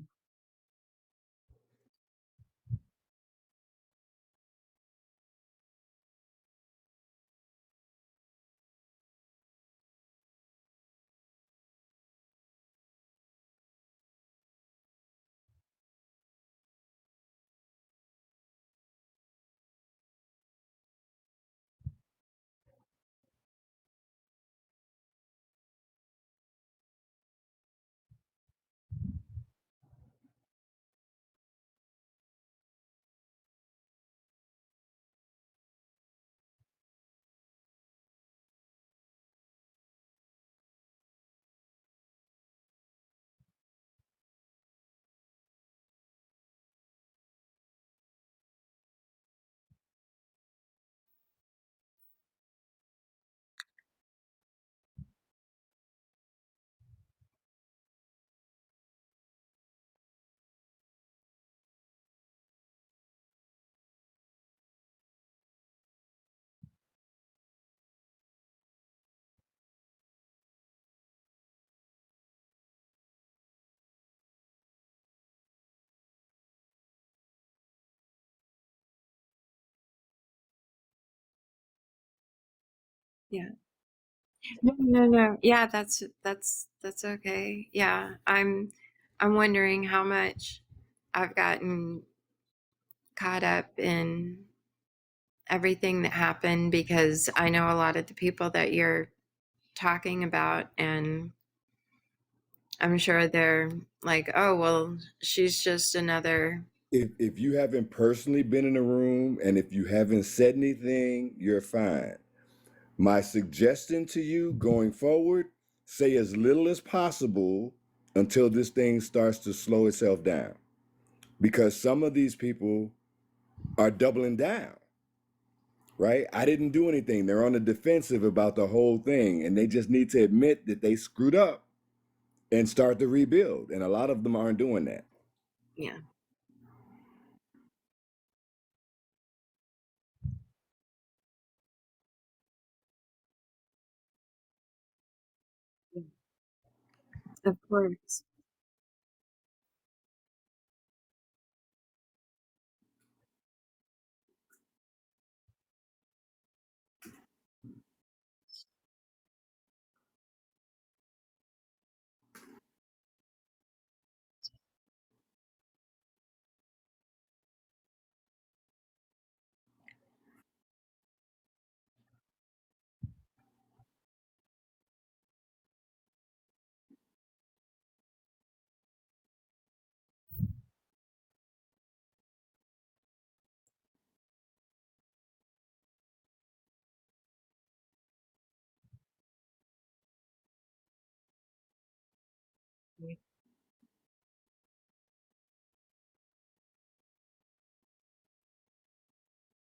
Yeah. No. Yeah, that's okay. Yeah, I'm wondering how much I've gotten caught up in everything that happened because I know a lot of the people that you're talking about, and I'm sure they're like, oh, well, she's just another.
If you haven't personally been in a room and if you haven't said anything, you're fine. My suggestion to you going forward, say as little as possible until this thing starts to slow itself down. Because some of these people are doubling down, right? I didn't do anything. They're on the defensive about the whole thing, and they just need to admit that they screwed up and start to rebuild. And a lot of them aren't doing that.
Yeah. Of course.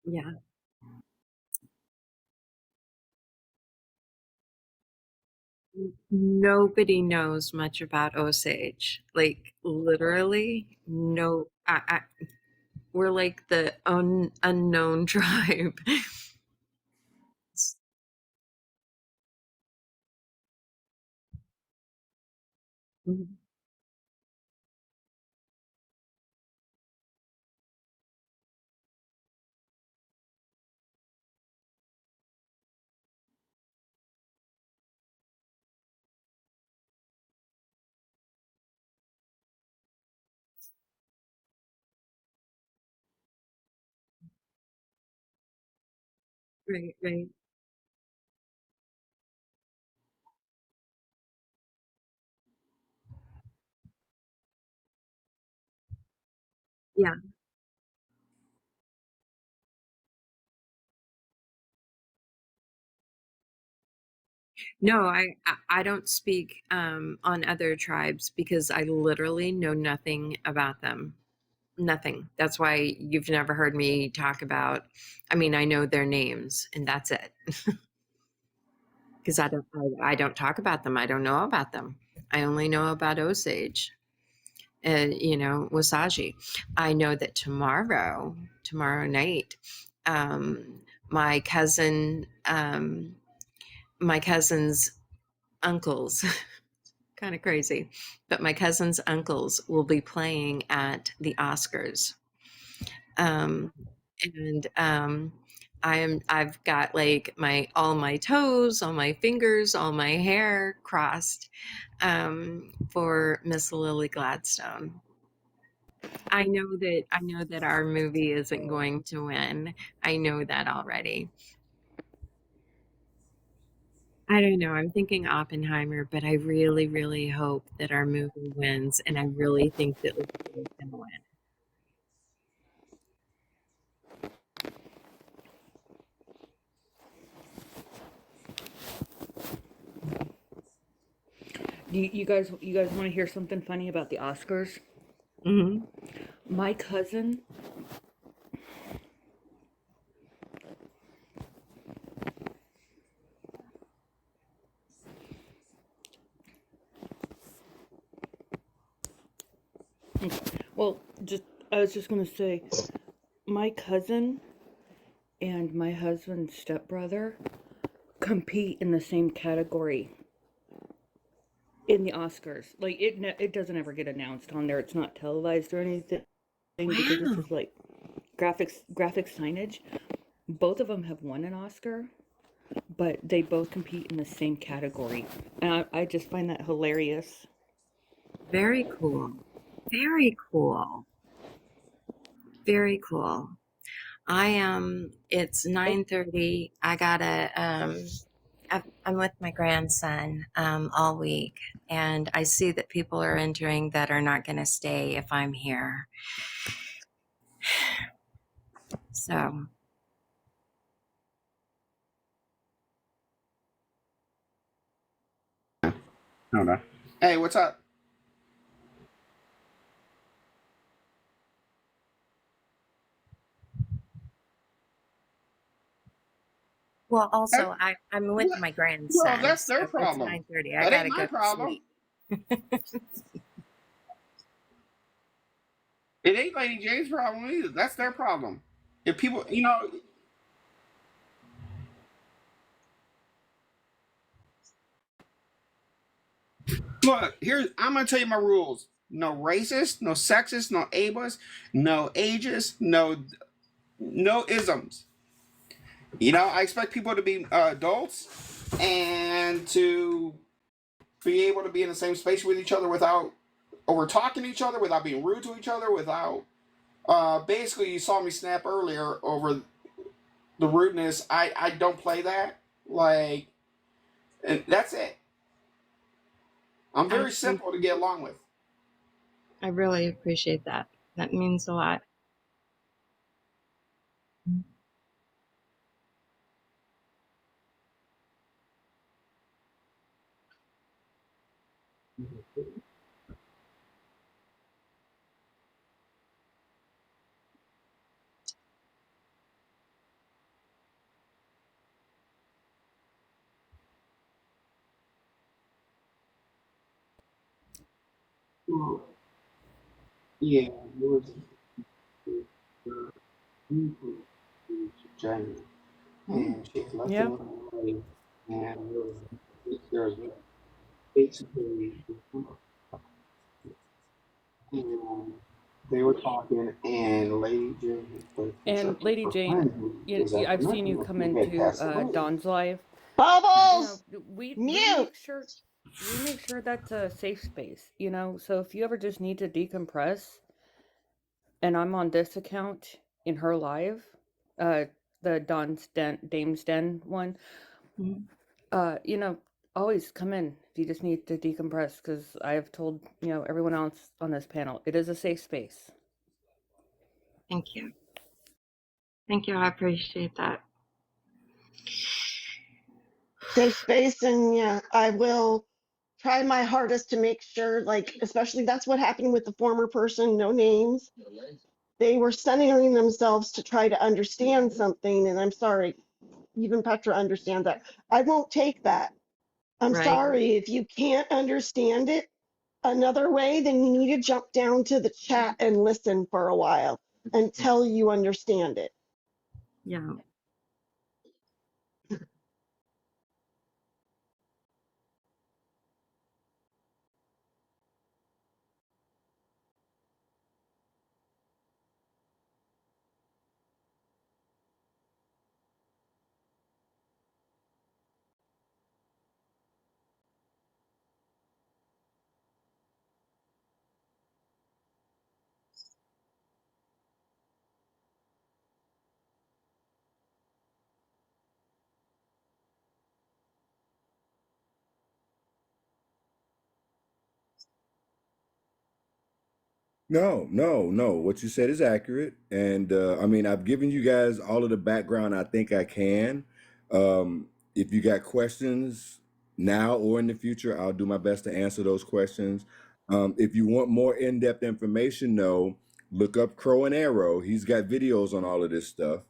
Yeah. Nobody knows much about Osage. Like literally, no. We're like the unknown tribe. Mhm. Right, right. Yeah. No, I don't speak on other tribes because I literally know nothing about them. Nothing. That's why you've never heard me talk about. I mean, I know their names, and that's it. Because I don't talk about them. I don't know about them. I only know about Osage and Wasaji. I know that tomorrow night, um, my cousin's uncles, kind of crazy, but my cousin's uncles will be playing at the Oscars. Um, and I've got like all my toes, all my fingers, all my hair crossed for Miss Lily Gladstone. I know that our movie isn't going to win. I know that already. I don't know. I'm thinking Oppenheimer, but I really, really hope that our movie wins, and I really think that Lucy is going to win.
You guys want to hear something funny about the Oscars?
Hmm.
My cousin, well, just I was just gonna say, my cousin and my husband's stepbrother compete in the same category in the Oscars. Like it doesn't ever get announced on there. It's not televised or anything because it's
Wow.
just like graphic signage. Both of them have won an Oscar, but they both compete in the same category, and I just find that hilarious.
Very cool. Very cool. Very cool. It's
Oh,
9:30. I'm with my grandson all week, and I see that people are entering that are not going to stay if I'm here. So,
Hold on. Hey, what's up?
well,
Hey,
also I'm with
what?
my
Well,
grandson,
that's
so
their
it's
problem.
9:30. I
That ain't
gotta
my
go to
problem.
sleep.
It ain't Lady Jane's problem either. That's their problem. If people, look, here's I'm gonna tell you my rules. No racist, no sexist, no ableist, no ageist, no isms. I expect people to be adults and to be able to be in the same space with each other without over talking to each other, without being rude to each other, without basically you saw me snap earlier over the rudeness. I don't play that. Like, and that's it. I'm
I
very simple to get along with.
I really appreciate that. That means a lot.
Well, yeah, there was Jamie, and she had left a
Yeah.
little early, and there was basically, and they were talking, and Lady Jane put this
And
up to
Lady
her
Jane,
friend who was at the
I've seen
nursing
you
home
come
who had
into
passed away.
Dawn's live. You know,
Bubbles,
we
mute.
make sure that's a safe space. You know, so if you ever just need to decompress, and I'm on this account in her live, uh, the Dame's Den one,
Mhm.
you know, always come in if you just need to decompress. Because I have told everyone else on this panel, it is a safe space.
Thank you. Thank you. I appreciate that.
Safe space, and yeah, I will try my hardest to make sure, like, especially that's what happened with the former person, no names. They were centering themselves to try to understand something, and I'm sorry, even Petra understands that. I won't take that. I'm
Right.
sorry, if you can't understand it another way, then you need to jump down to the chat and listen for a while until you understand it.
Yeah.
No, no, no. What you said is accurate, and I mean, I've given you guys all of the background I think I can. If you got questions now or in the future, I'll do my best to answer those questions. If you want more in-depth information, though, look up Crow and Arrow. He's got videos on all of this stuff,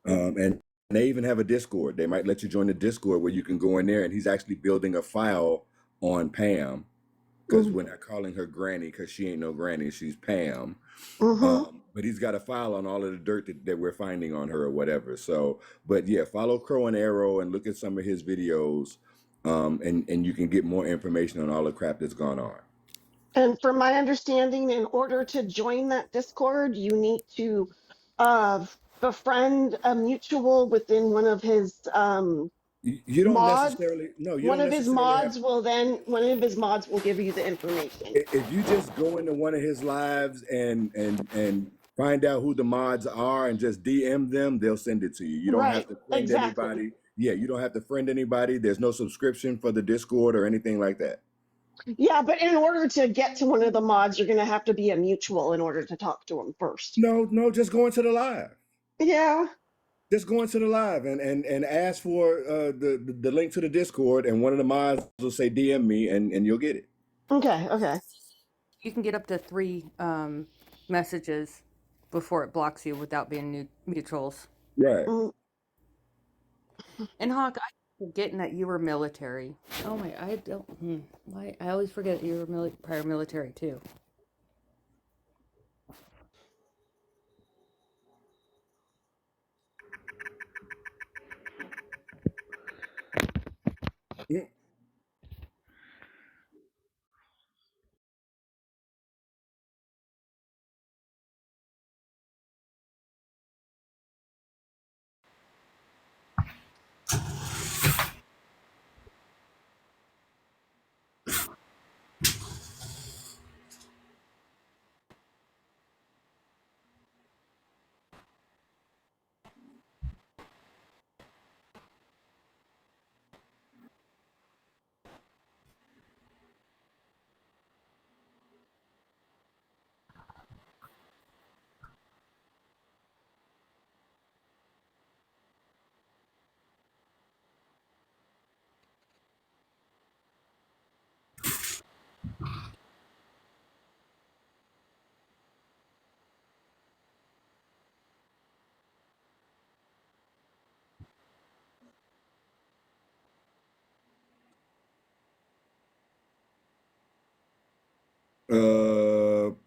and they even have a Discord. They might let you join the Discord where you can go in there, and he's actually building a file on Pam because we're not calling her Granny because she ain't no Granny. She's Pam.
Mm-hmm.
But he's got a file on all of the dirt that we're finding on her or whatever. So, but yeah, follow Crow and Arrow and look at some of his videos, and you can get more information on all the crap that's gone on.
And from my understanding, in order to join that Discord, you need to uh, befriend a mutual within one of his
You don't
mods.
necessarily no, you
One
don't
of his
necessarily have.
mods will then, one of his mods will give you the information.
If you just go into one of his lives and find out who the mods are and just DM them, they'll send it to you. You don't have
Right,
to friend
exactly.
anybody. Yeah, you don't have to friend anybody. There's no subscription for the Discord or anything like that.
Yeah, but in order to get to one of the mods, you're going to have to be a mutual in order to talk to him first.
No, no, just go into the live.
Yeah.
Just go into the live and ask for the link to the Discord, and one of the mods will say DM me, and you'll get it.
Okay. Okay.
You can get up to 3 messages before it blocks you without being mutuals.
Right.
Mm.
And Hawk, I keep forgetting that you were military. Oh my, I don't. I always forget that you were prior military too.
Mm.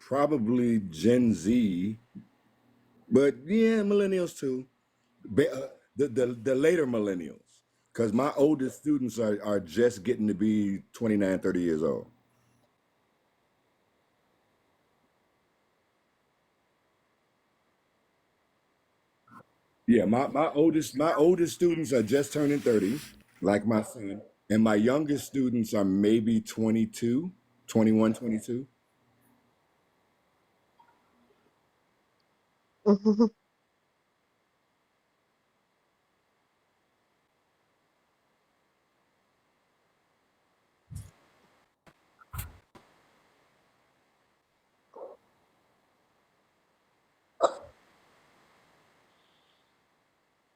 Probably Gen Z, but yeah, millennials too. The later millennials, because my oldest students are just getting to be 29, 30 years old. Yeah, my oldest students are just turning 30, like my son, and my youngest students are maybe 22, 21, 22.
Mhm.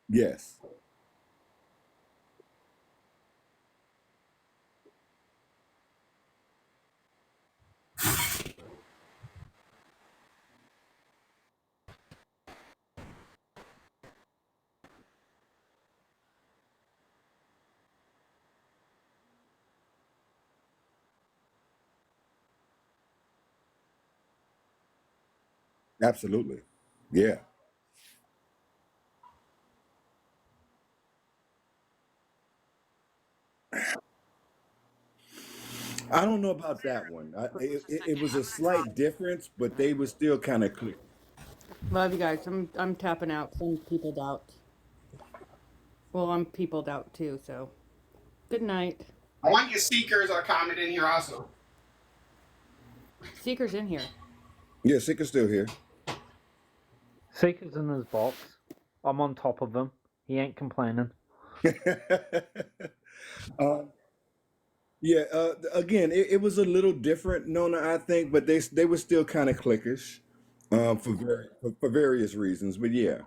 Yes, absolutely. Yeah. I don't know about that one. It was a slight difference, but they were still kind of clear.
Love you guys. I'm tapping out 'cause I'm peopled out. Well, I'm peopled out too, so good night.
I want your seekers are comment in here also.
Seeker's in here.
Yeah, Sick is still here.
Seeker's in his box. I'm on top of him. He ain't complaining.
uh, yeah. Again, it was a little different, Nona, I think, but they were still kind of cliquish, for various reasons. But yeah,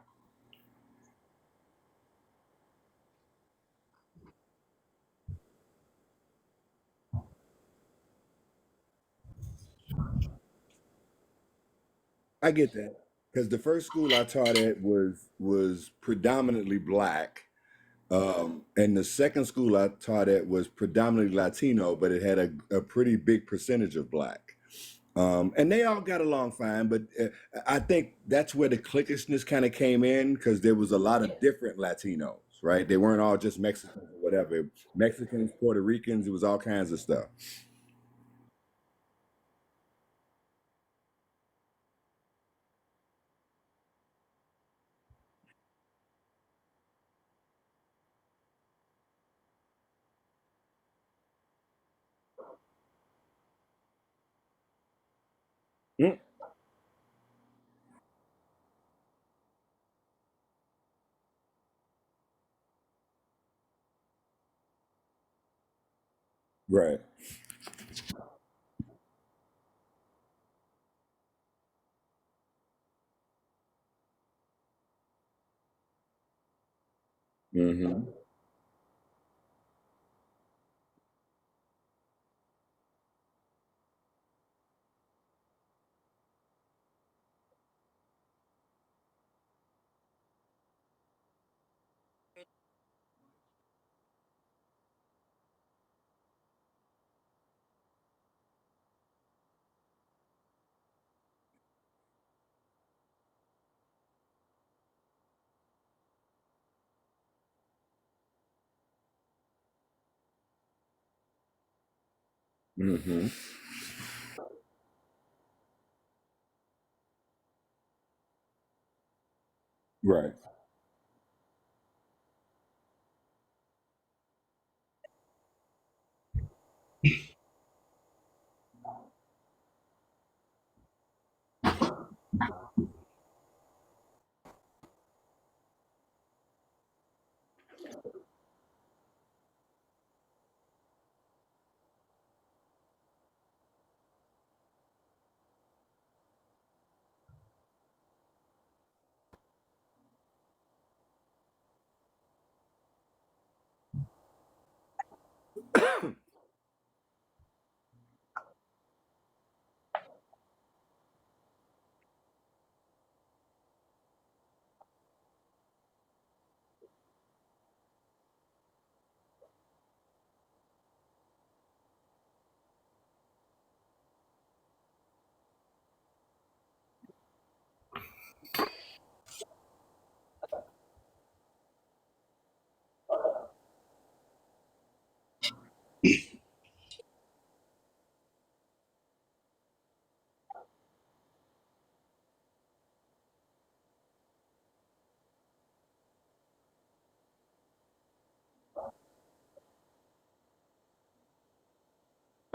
I get that because the first school I taught at was predominantly black. And the second school I taught at was predominantly Latino, but it had a pretty big percentage of black. And they all got along fine, but I think that's where the cliquishness kind of came in because there was a lot of different Latinos, right? They weren't all just Mexicans or whatever. Mexicans, Puerto Ricans, it was all kinds of stuff. Mm, right. Hmm. Hmm. Right.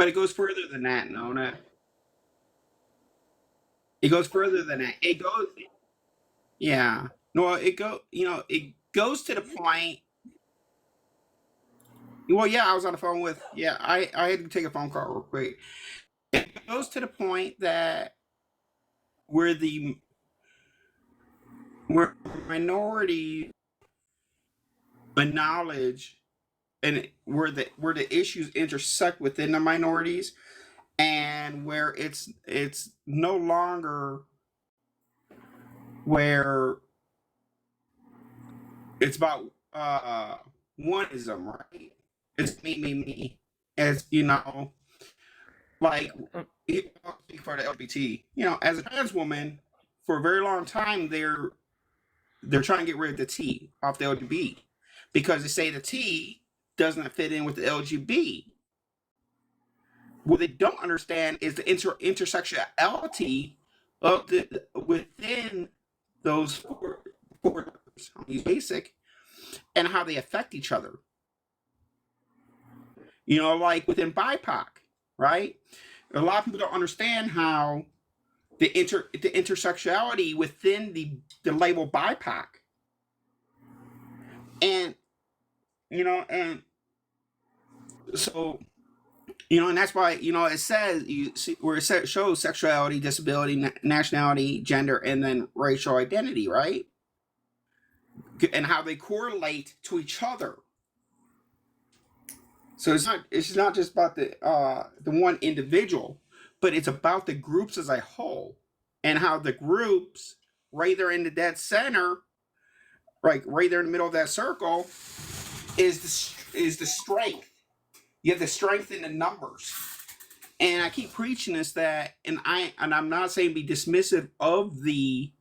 But it goes further than that, Nona. It goes further than that. It goes, yeah. No, it goes to the point. Well, yeah, I was on the phone with, yeah, I had to take a phone call real quick. It goes to the point that where where minority knowledge and where the issues intersect within the minorities, and where it's no longer where it's about oneism, right? It's me. As you know, like I'll speak for the LGBT. As a trans woman, for a very long time, they're trying to get rid of the T off the LGBT because they say the T doesn't fit in with the LGBT. What they don't understand is the intersectionality of the within those four basic, and how they affect each other. Like within BIPOC, right? A lot of people don't understand how the intersectionality within the label BIPOC, and and so and that's why it says you see where it shows sexuality, disability, nationality, gender, and then racial identity, right? And how they correlate to each other. So it's not just about the one individual, but it's about the groups as a whole, and how the groups right there in the dead center, right there in the middle of that circle, is the strength. You have the strength in the numbers. And I keep preaching this, and I'm not saying be dismissive of the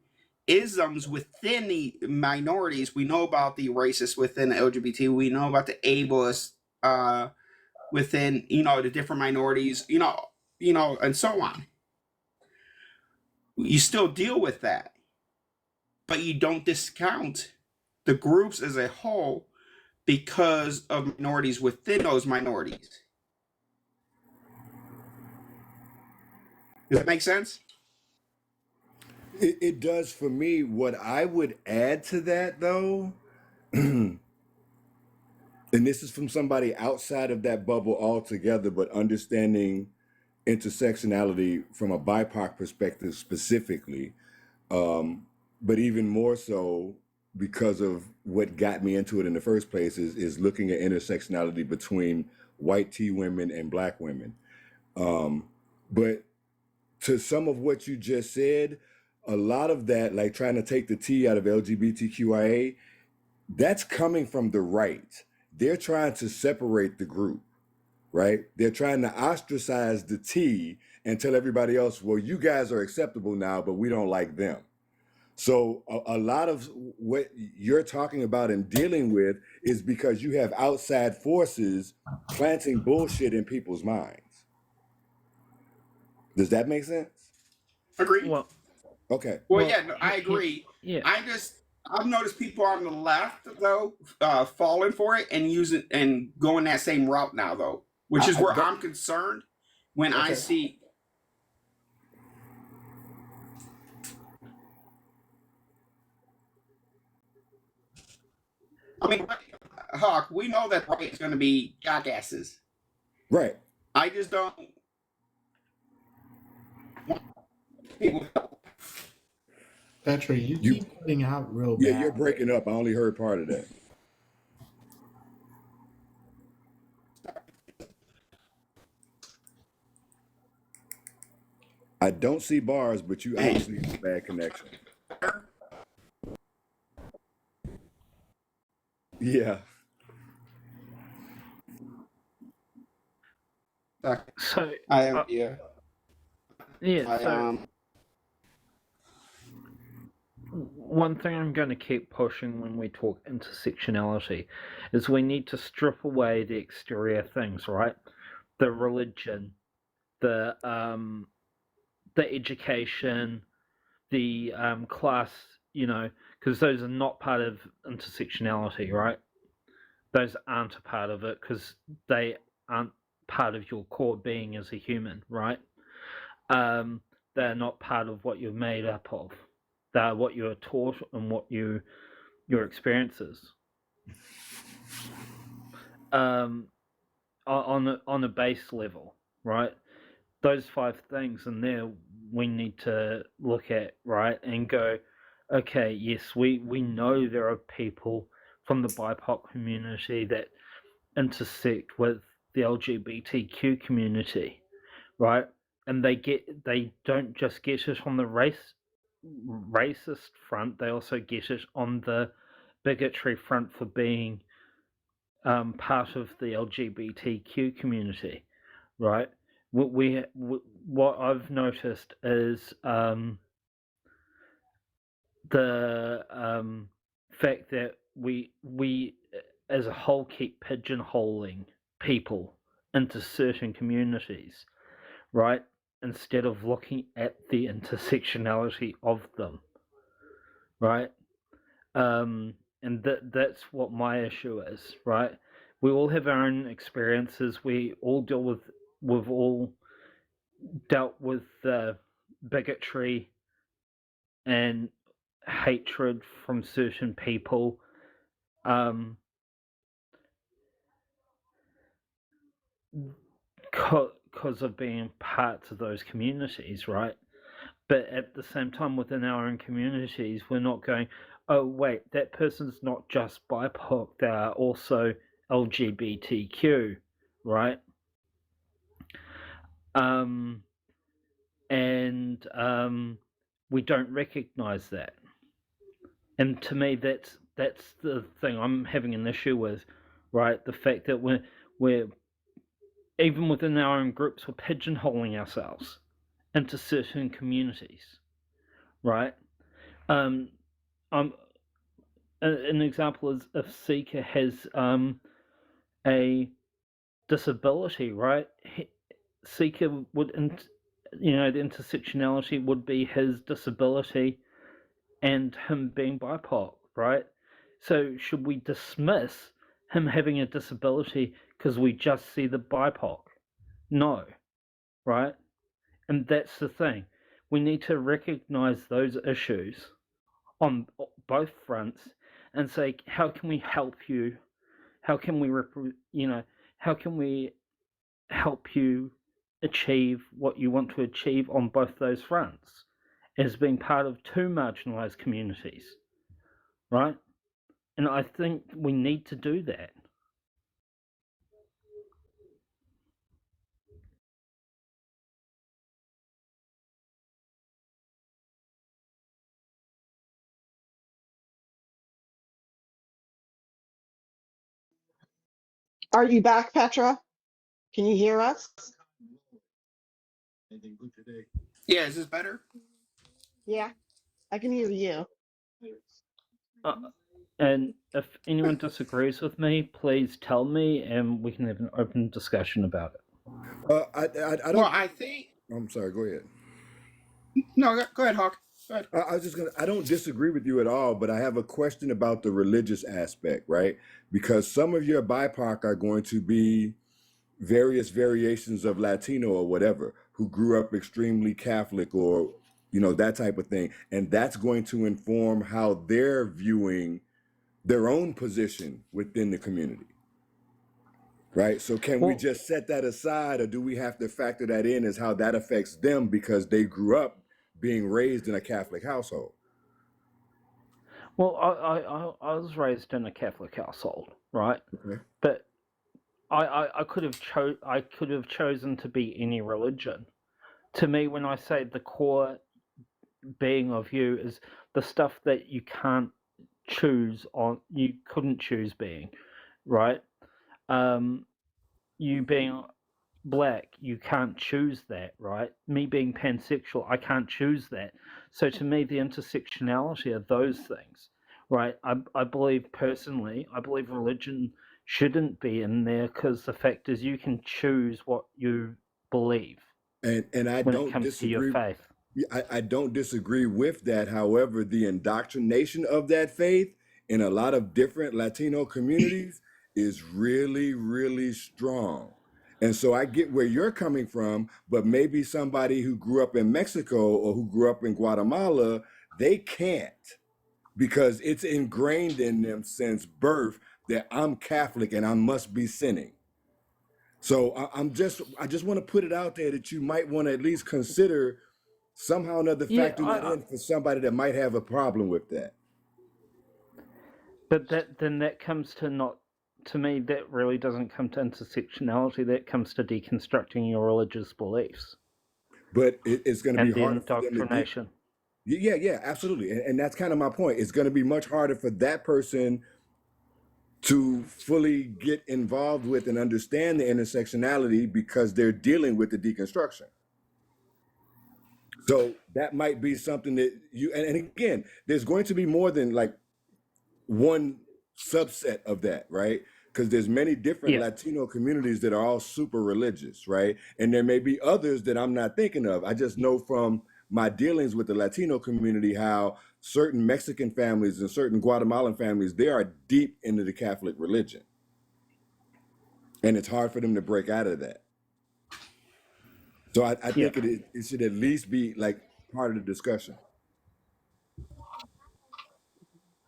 isms within the minorities. We know about the racists within the LGBT. We know about the ableists within the different minorities. And so on. You still deal with that, but you don't discount the groups as a whole because of minorities within those minorities. Does that make sense?
It does for me. What I would add to that, though, and this is from somebody outside of that bubble altogether, but understanding intersectionality from a BIPOC perspective specifically, but even more so because of what got me into it in the first place is looking at intersectionality between white T women and black women. But to some of what you just said, a lot of that, like trying to take the T out of LGBTQIA, that's coming from the right. They're trying to separate the group, right? They're trying to ostracize the T and tell everybody else, well, you guys are acceptable now, but we don't like them. So a lot of what you're talking about and dealing with is because you have outside forces planting bullshit in people's minds. Does that make sense?
Agree.
Well,
Okay.
Well, yeah, no, I agree.
Yeah.
I've noticed people on the left though falling for it and using and going that same route now though, which is where I'm concerned when I see. I mean, Hawk, we know that right is going to be jackasses.
Right.
I just don't want people.
Petra, you keep cutting out real bad.
Yeah, you're breaking up. I only heard part of that. I don't see bars, but you obviously have a bad connection. Yeah.
So
I have yeah.
So one thing I'm going to keep pushing when we talk intersectionality is we need to strip away the exterior things, right? The religion, the education, the class, because those are not part of intersectionality, right? Those aren't a part of it because they aren't part of your core being as a human, right? They're not part of what you're made up of. They're what you're taught and what your experiences. On a base level, right? Those 5 things in there we need to look at, right, and go, okay, yes, we know there are people from the BIPOC community that intersect with the LGBTQ community, right? And they don't just get it on the racist front, they also get it on the bigotry front for being part of the LGBTQ community, right? What I've noticed is the fact that we as a whole keep pigeonholing people into certain communities, right? Instead of looking at the intersectionality of them, right? And that's what my issue is, right? We all have our own experiences. We all we've all dealt with bigotry and hatred from certain people. Because of being parts of those communities, right? But at the same time, within our own communities, we're not going, oh, wait, that person's not just BIPOC, they are also LGBTQ, right? And we don't recognize that. And to me, that's the thing I'm having an issue with, right? The fact that we're even within our own groups, we're pigeonholing ourselves into certain communities, right? An example is if Seeker has a disability, right? Seeker would, the intersectionality would be his disability and him being BIPOC, right? So should we dismiss him having a disability because we just see the BIPOC? No, right? And that's the thing. We need to recognize those issues on both fronts and say, how can we help you? How can we, how can we help you achieve what you want to achieve on both those fronts as being part of 2 marginalized communities, right? And I think we need to do that.
Are you back, Petra? Can you hear us?
Yeah, is this better?
Yeah, I can hear you.
And if anyone disagrees with me, please tell me and we can have an open discussion about it.
I
Well,
don't.
I think.
I'm sorry. Go ahead.
No, go ahead, Hawk. Go ahead.
I was just gonna. I don't disagree with you at all, but I have a question about the religious aspect, right? Because some of your BIPOC are going to be various variations of Latino or whatever, who grew up extremely Catholic or that type of thing, and that's going to inform how they're viewing their own position within the community. Right. So can we just set that aside, or do we have to factor that in as how that affects them because they grew up being raised in a Catholic household?
Well, I was raised in a Catholic household, right?
Okay.
But I could have chosen to be any religion. To me, when I say the core being of you is the stuff that you can't choose on, you couldn't choose being, right? You being black, you can't choose that, right? Me being pansexual, I can't choose that. So to me, the intersectionality of those things, right? I believe personally, I believe religion shouldn't be in there because the fact is you can choose what you believe.
And I
when
don't
it comes to your
disagree.
faith.
I don't disagree with that. However, the indoctrination of that faith in a lot of different Latino communities is really, really strong. And so I get where you're coming from, but maybe somebody who grew up in Mexico or who grew up in Guatemala, they can't, because it's ingrained in them since birth that I'm Catholic and I must be sinning. So I just want to put it out there that you might want to at least consider somehow or another
Yeah,
factoring that in for somebody that might have a problem with that.
but that comes to not, to me, that really doesn't come to intersectionality. That comes to deconstructing your religious beliefs.
But it's going to be
And the
harder for them to
indoctrination.
Yeah, absolutely. And that's kind of my point. It's going to be much harder for that person to fully get involved with and understand the intersectionality because they're dealing with the deconstruction. So that might be something that and again, there's going to be more than like one subset of that, right? Because there's many different Latino communities that are all super religious, right? And there may be others that I'm not thinking of. I just know from my dealings with the Latino community how certain Mexican families and certain Guatemalan families, they are deep into the Catholic religion. And it's hard for them to break out of that. So I think it should at least be like part of the discussion.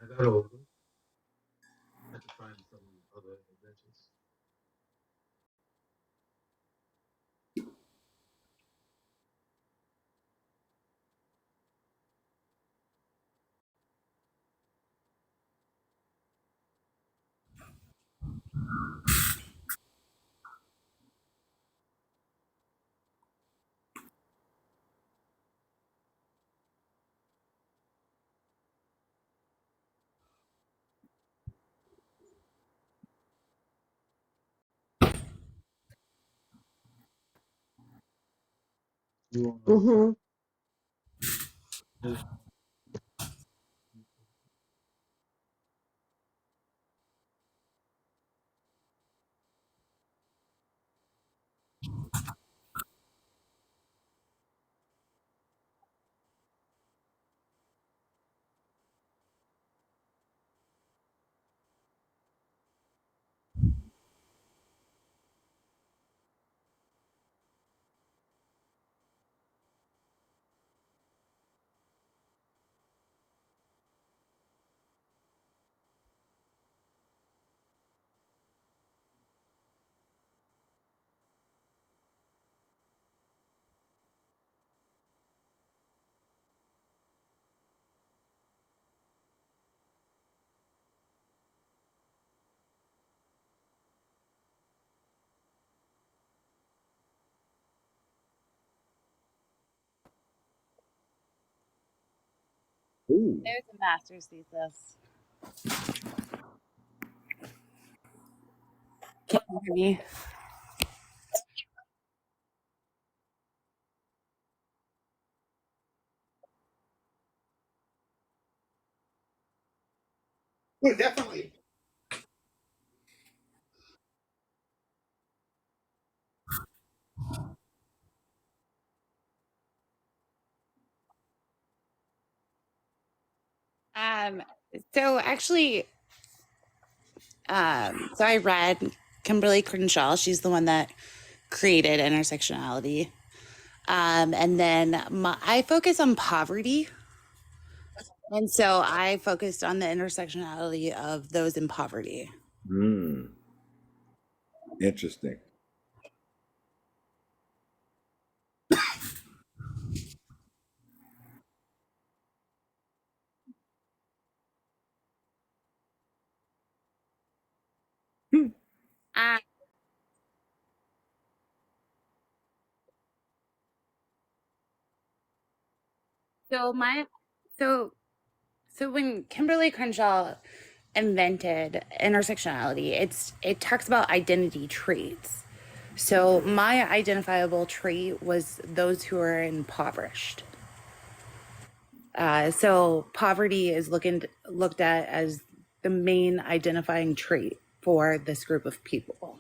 I got older. I had to find some other inventions. You all know
Mm-hmm.
this.
Ooh.
There's a master's thesis. Can you hear me?
Yeah, definitely.
Um, so actually, so I read Kimberly Crenshaw. She's the one that created intersectionality. And then I focus on poverty. And so I focused on the intersectionality of those in poverty.
Interesting.
Uh, so my so so when Kimberly Crenshaw invented intersectionality, it talks about identity traits. So my identifiable trait was those who are impoverished. So poverty is looked at as the main identifying trait for this group of people.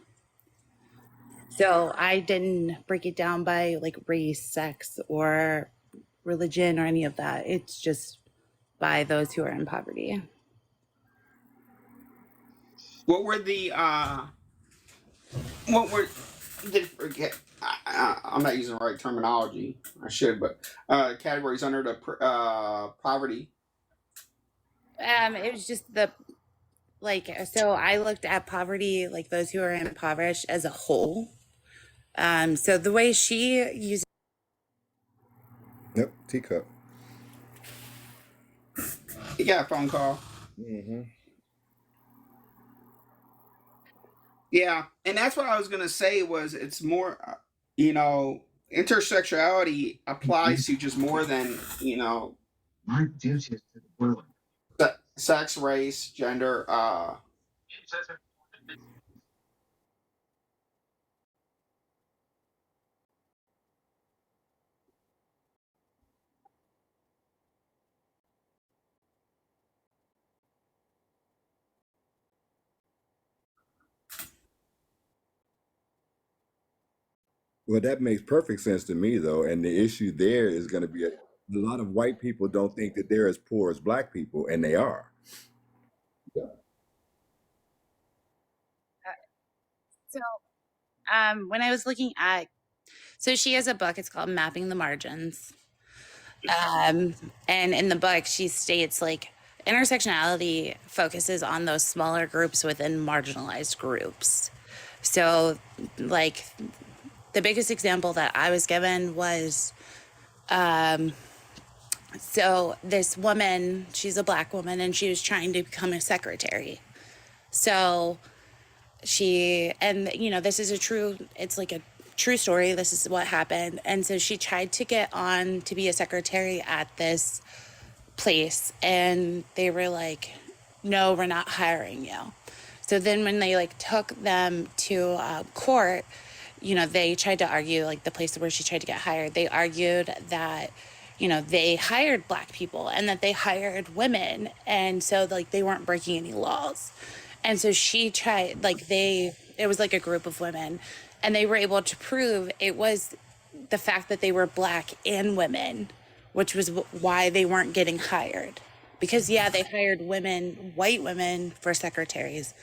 So I didn't break it down by like race, sex, or religion or any of that. It's just by those who are in poverty.
What were the what were did forget. I'm not using the right terminology. I should, but categories under the poverty.
It was just the like so I looked at poverty, like those who are impoverished as a whole. So the way she uses
Yep, teacup.
You got a phone call.
Mm-hmm.
Yeah, and that's what I was gonna say. Was it's more, you know, intersectionality applies to just more than
My duty is to the boiler.
sex, race, gender.
She says her.
Well, that makes perfect sense to me, though. And the issue there is going to be a lot of white people don't think that they're as poor as black people, and they are.
so when I was looking at so she has a book, it's called Mapping the Margins. And in the book she states like intersectionality focuses on those smaller groups within marginalized groups. So like the biggest example that I was given was so this woman, she's a black woman and she was trying to become a secretary. So and this is it's like a true story. This is what happened. And so she tried to get on to be a secretary at this place and they were like, no, we're not hiring you. So then when they like took them to court, they tried to argue, like the place where she tried to get hired, they argued that they hired black people and that they hired women, and so like they weren't breaking any laws. And so she tried, like it was like a group of women, and they were able to prove it was the fact that they were black and women, which was why they weren't getting hired. Because yeah, they hired women, white women, for secretaries,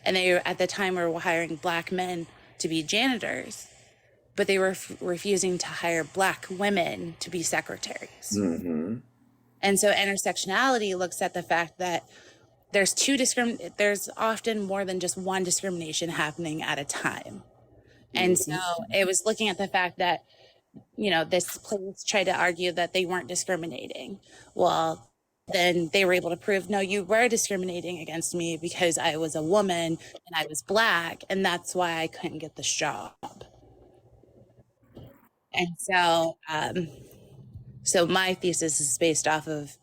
and they at the time were hiring black men to be janitors, but they were refusing to hire black women to be secretaries.
Mm-hmm.
And so intersectionality looks at the fact that there's often more than just one discrimination happening at a time. And so it was looking at the fact that, this place tried to argue that they weren't discriminating. Well, then they were able to prove, no, you were discriminating against me because I was a woman and I was black, and that's why I couldn't get this job. And so my thesis is based off of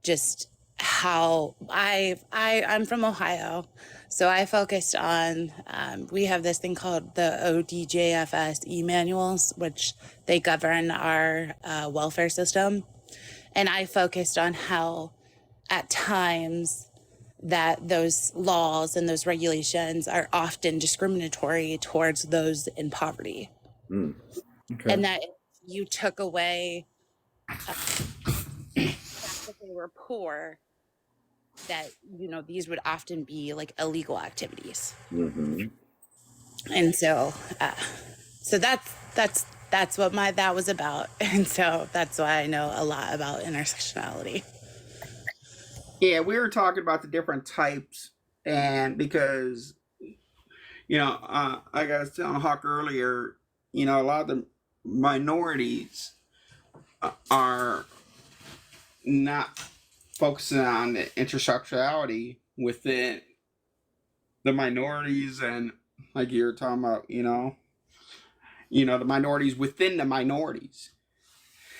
just how I'm from Ohio, so I focused on we have this thing called the ODJFS e-manuals, which they govern our welfare system, and I focused on how at times that those laws and those regulations are often discriminatory towards those in poverty.
Okay.
And that if you took away the fact that they were poor, that these would often be like illegal activities.
Mm-hmm.
And so that's what that was about. And so that's why I know a lot about intersectionality.
Yeah, we were talking about the different types, and because like I was telling Hawk earlier, a lot of the minorities are not focusing on the intersectionality within the minorities, and like you were talking about, the minorities within the minorities,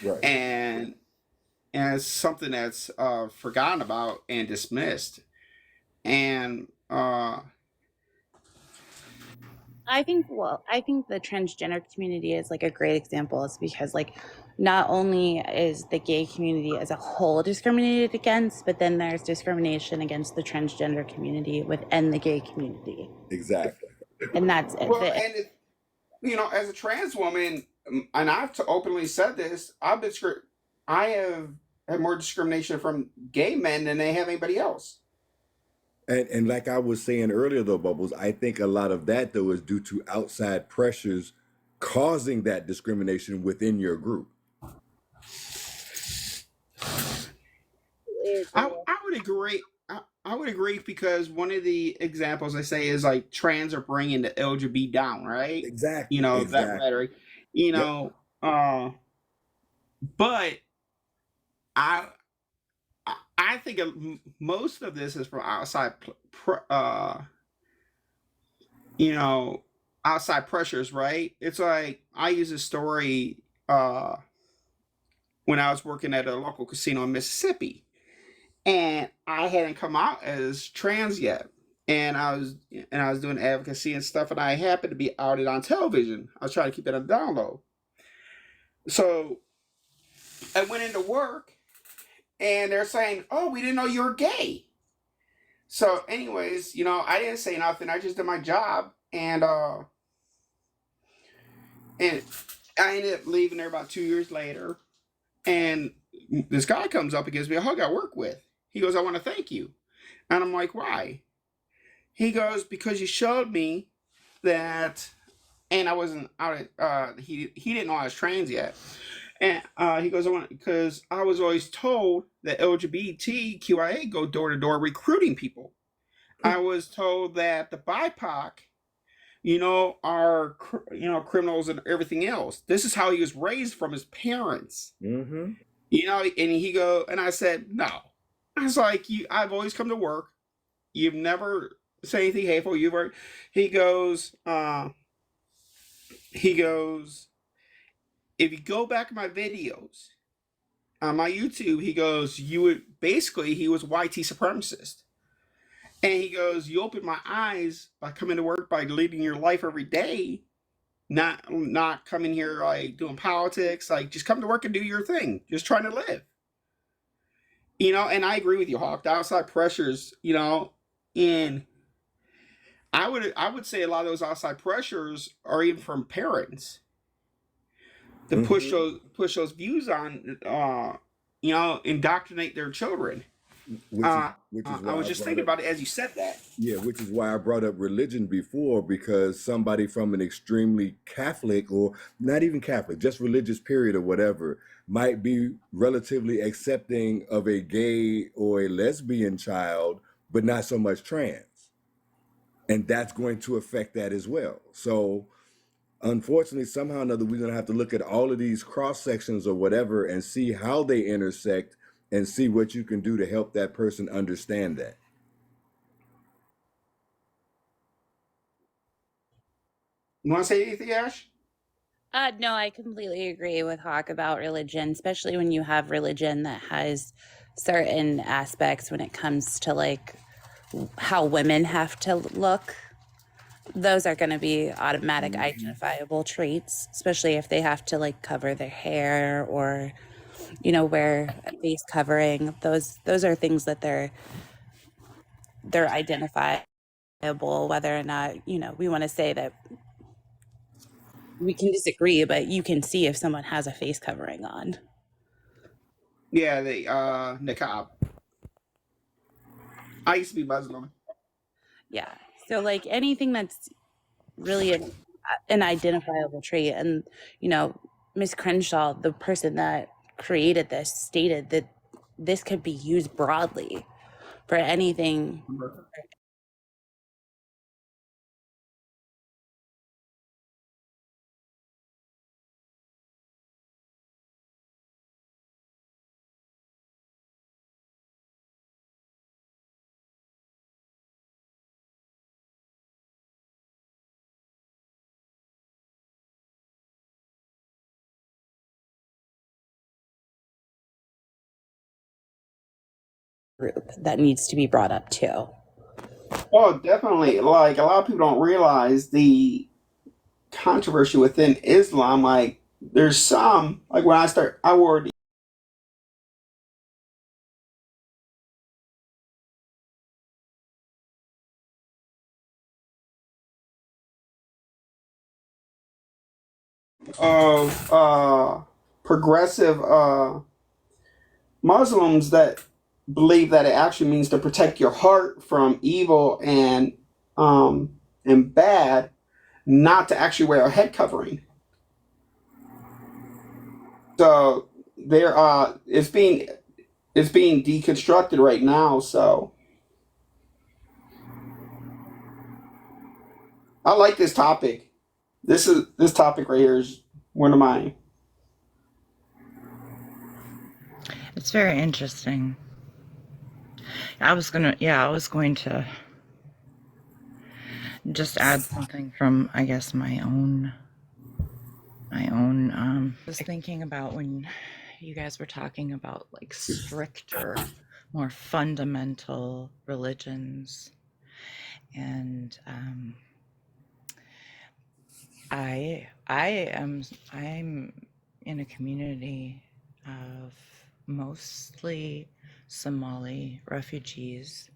Right.
and it's something that's forgotten about and dismissed, and
I think the transgender community is like a great example. It's because like not only is the gay community as a whole discriminated against, but then there's discrimination against the transgender community within the gay community.
Exactly.
And that's
well, and as a trans woman, and I've openly said this, I have had more discrimination from gay men than they have anybody else.
And like I was saying earlier, though, Bubbles, I think a lot of that though is due to outside pressures causing that discrimination within your group.
I would agree. I would agree because one of the examples I say is like trans are bringing the LGBT down, right? You
Exactly.
know that
Exactly.
rhetoric. You
Yep.
know, but I I think most of this is from outside, you know, outside pressures, right? It's like I use a story when I was working at a local casino in Mississippi, and I hadn't come out as trans yet. And I was doing advocacy and stuff, and I happened to be outed on television. I was trying to keep it on down low. So I went into work, and they're saying, "Oh, we didn't know you were gay." So, anyways, I didn't say nothing. I just did my job, and I ended up leaving there about 2 years later. And this guy comes up and gives me a hug I work with. He goes, "I want to thank you," and I'm like, "Why?" He goes, "Because you showed me that." And I wasn't out at, he didn't know I was trans yet. And he goes, "I want," because I was always told that LGBTQIA go door to door recruiting people. I was told that the BIPOC, are criminals and everything else. This is how he was raised from his parents.
Mm-hmm.
And I said, "No." I was like, I've always come to work. You've never said anything hateful. He goes, he goes, "If you go back in my videos on my YouTube," he goes, "you would," basically, he was YT supremacist. And he goes, "You open my eyes by coming to work, by leading your life every day, not coming here like doing politics, like just come to work and do your thing, just trying to live." And I agree with you, Hawk. The outside pressures, and I would say a lot of those outside pressures are even from parents to push
Mm-hmm.
those views on, indoctrinate their children.
Which is
Uh,
which is
I
why
was
I
just
brought
thinking
up
about it as you said that.
yeah, which is why I brought up religion before, because somebody from an extremely Catholic, or not even Catholic, just religious period or whatever, might be relatively accepting of a gay or a lesbian child, but not so much trans. And that's going to affect that as well. So unfortunately, somehow or another, we're going to have to look at all of these cross sections or whatever and see how they intersect and see what you can do to help that person understand that.
You want to say anything, Ash?
No, I completely agree with Hawk about religion, especially when you have religion that has certain aspects when it comes to like how women have to look. Those are going to be automatic
Mm-hmm.
identifiable traits, especially if they have to like cover their hair or wear a face covering. Those are things that they're identifiable, whether or not we want to say that we can disagree, but you can see if someone has a face covering on.
Yeah, the niqab. I used to be Muslim.
Yeah. So like anything that's really an identifiable trait, and Miss Crenshaw, the person that created this, stated that this could be used broadly for anything. Group that needs to be brought up too.
Oh, definitely. Like a lot of people don't realize the controversy within Islam. Like there's some like when I wore the of progressive Muslims that believe that it actually means to protect your heart from evil and bad, not to actually wear a head covering. So there it's being deconstructed right now. So I like this topic. This topic right here is one of mine.
It's very interesting. I was going to just add something from, I guess, my own. I was thinking about when you guys were talking about like stricter, more fundamental religions, and I'm in a community of mostly Somali refugees.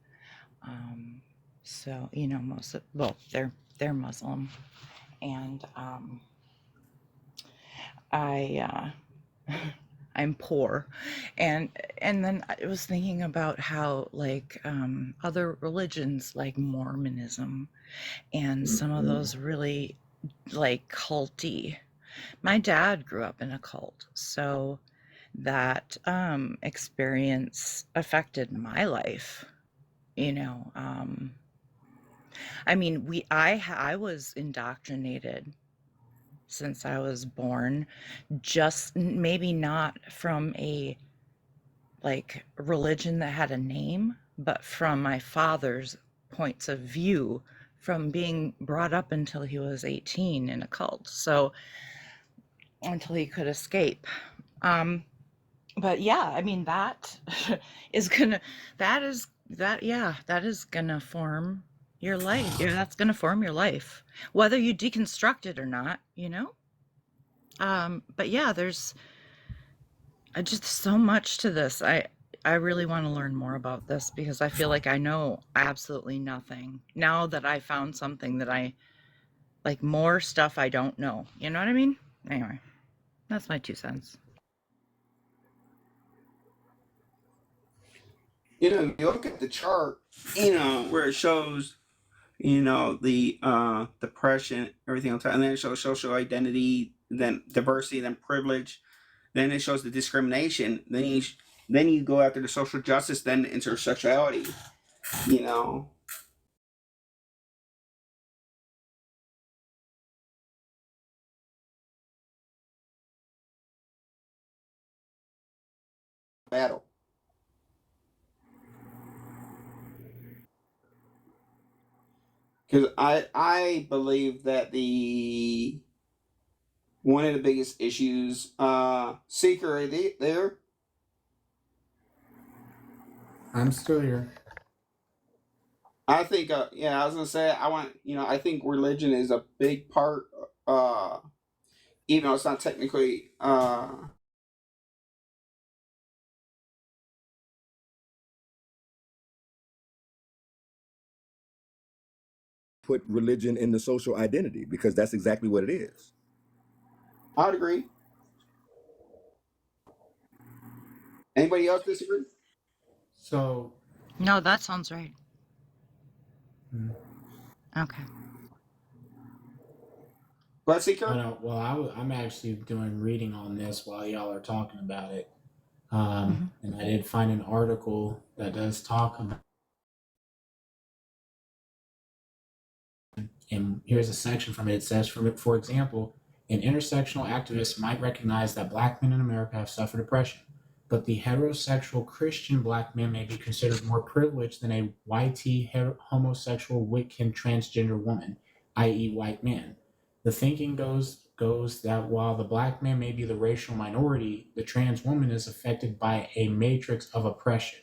So most of, well, they're Muslim, and I I'm poor, and then I was thinking about how like other religions like Mormonism and some of those really like culty. My dad grew up in a cult, so that experience affected my life. You know, I mean, I was indoctrinated since I was born, just maybe not from a like religion that had a name, but from my father's points of view from being brought up until he was 18 in a cult. So until he could escape. Um, but yeah, I mean that is gonna that is gonna form your life. Yeah, that's gonna form your life, whether you deconstruct it or not, you know? But yeah, there's just so much to this. I really want to learn more about this because I feel like I know absolutely nothing. Now that I found something that I like more stuff I don't know. You know what I mean? Anyway, that's my 2 cents.
You look at the chart, where it shows, the depression, everything on top, and then it shows social identity, then diversity, then privilege, then it shows the discrimination, then you go after the social justice, then intersectionality, you know. Battle. Because I believe that the one of the biggest issues, Seeker, are they there?
I'm still here.
I think, yeah, I was gonna say, I think religion is a big part, uh, even though it's not technically,
Put religion in the social identity because that's exactly what it is.
I would agree. Anybody else disagree?
So,
No, that sounds right.
hmm,
Okay.
What,
oh
Seeker?
no, well, I'm actually doing reading on this while y'all are talking about it.
Hmm.
And I did find an article that does talk about, and here's a section from it. It says, for example, an intersectional activist might recognize that black men in America have suffered oppression, but the heterosexual Christian black man may be considered more privileged than a YT homosexual Wiccan transgender woman, i.e., white man. The thinking goes that while the black man may be the racial minority, the trans woman is affected by a matrix of oppression.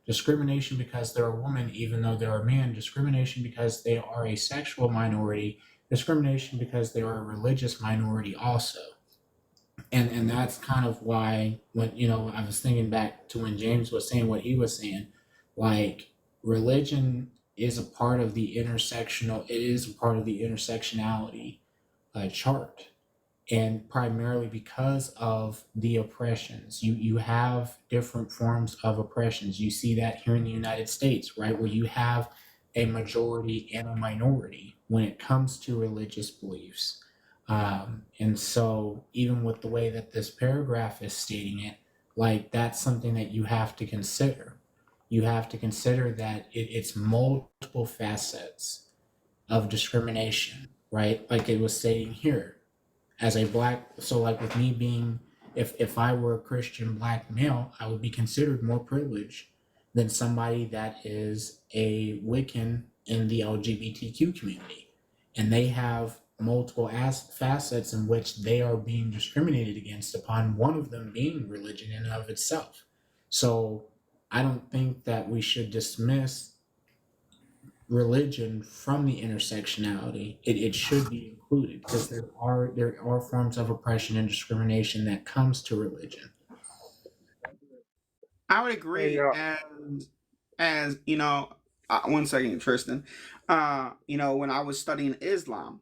Discrimination because they're a woman, even though they're a man, discrimination because they are a sexual minority, discrimination because they are a religious minority also. And that's kind of why when I was thinking back to when James was saying what he was saying, like religion is a part of the intersectional, it is a part of the intersectionality chart. and primarily because of the oppressions. You have different forms of oppressions. You see that here in the United States, right, where you have a majority and a minority when it comes to religious beliefs. And so, even with the way that this paragraph is stating it, like that's something that you have to consider. You have to consider that it's multiple facets of discrimination, right? Like it was stating here, as a black, so like with me being, if I were a Christian black male, I would be considered more privileged than somebody that is a Wiccan in the LGBTQ community, and they have multiple facets in which they are being discriminated against, upon one of them being religion in and of itself. So I don't think that we should dismiss religion from the intersectionality. It should be included because there are forms of oppression and discrimination that comes to religion.
I would
Hey,
agree, as you know, one second, Tristan. When I was studying Islam,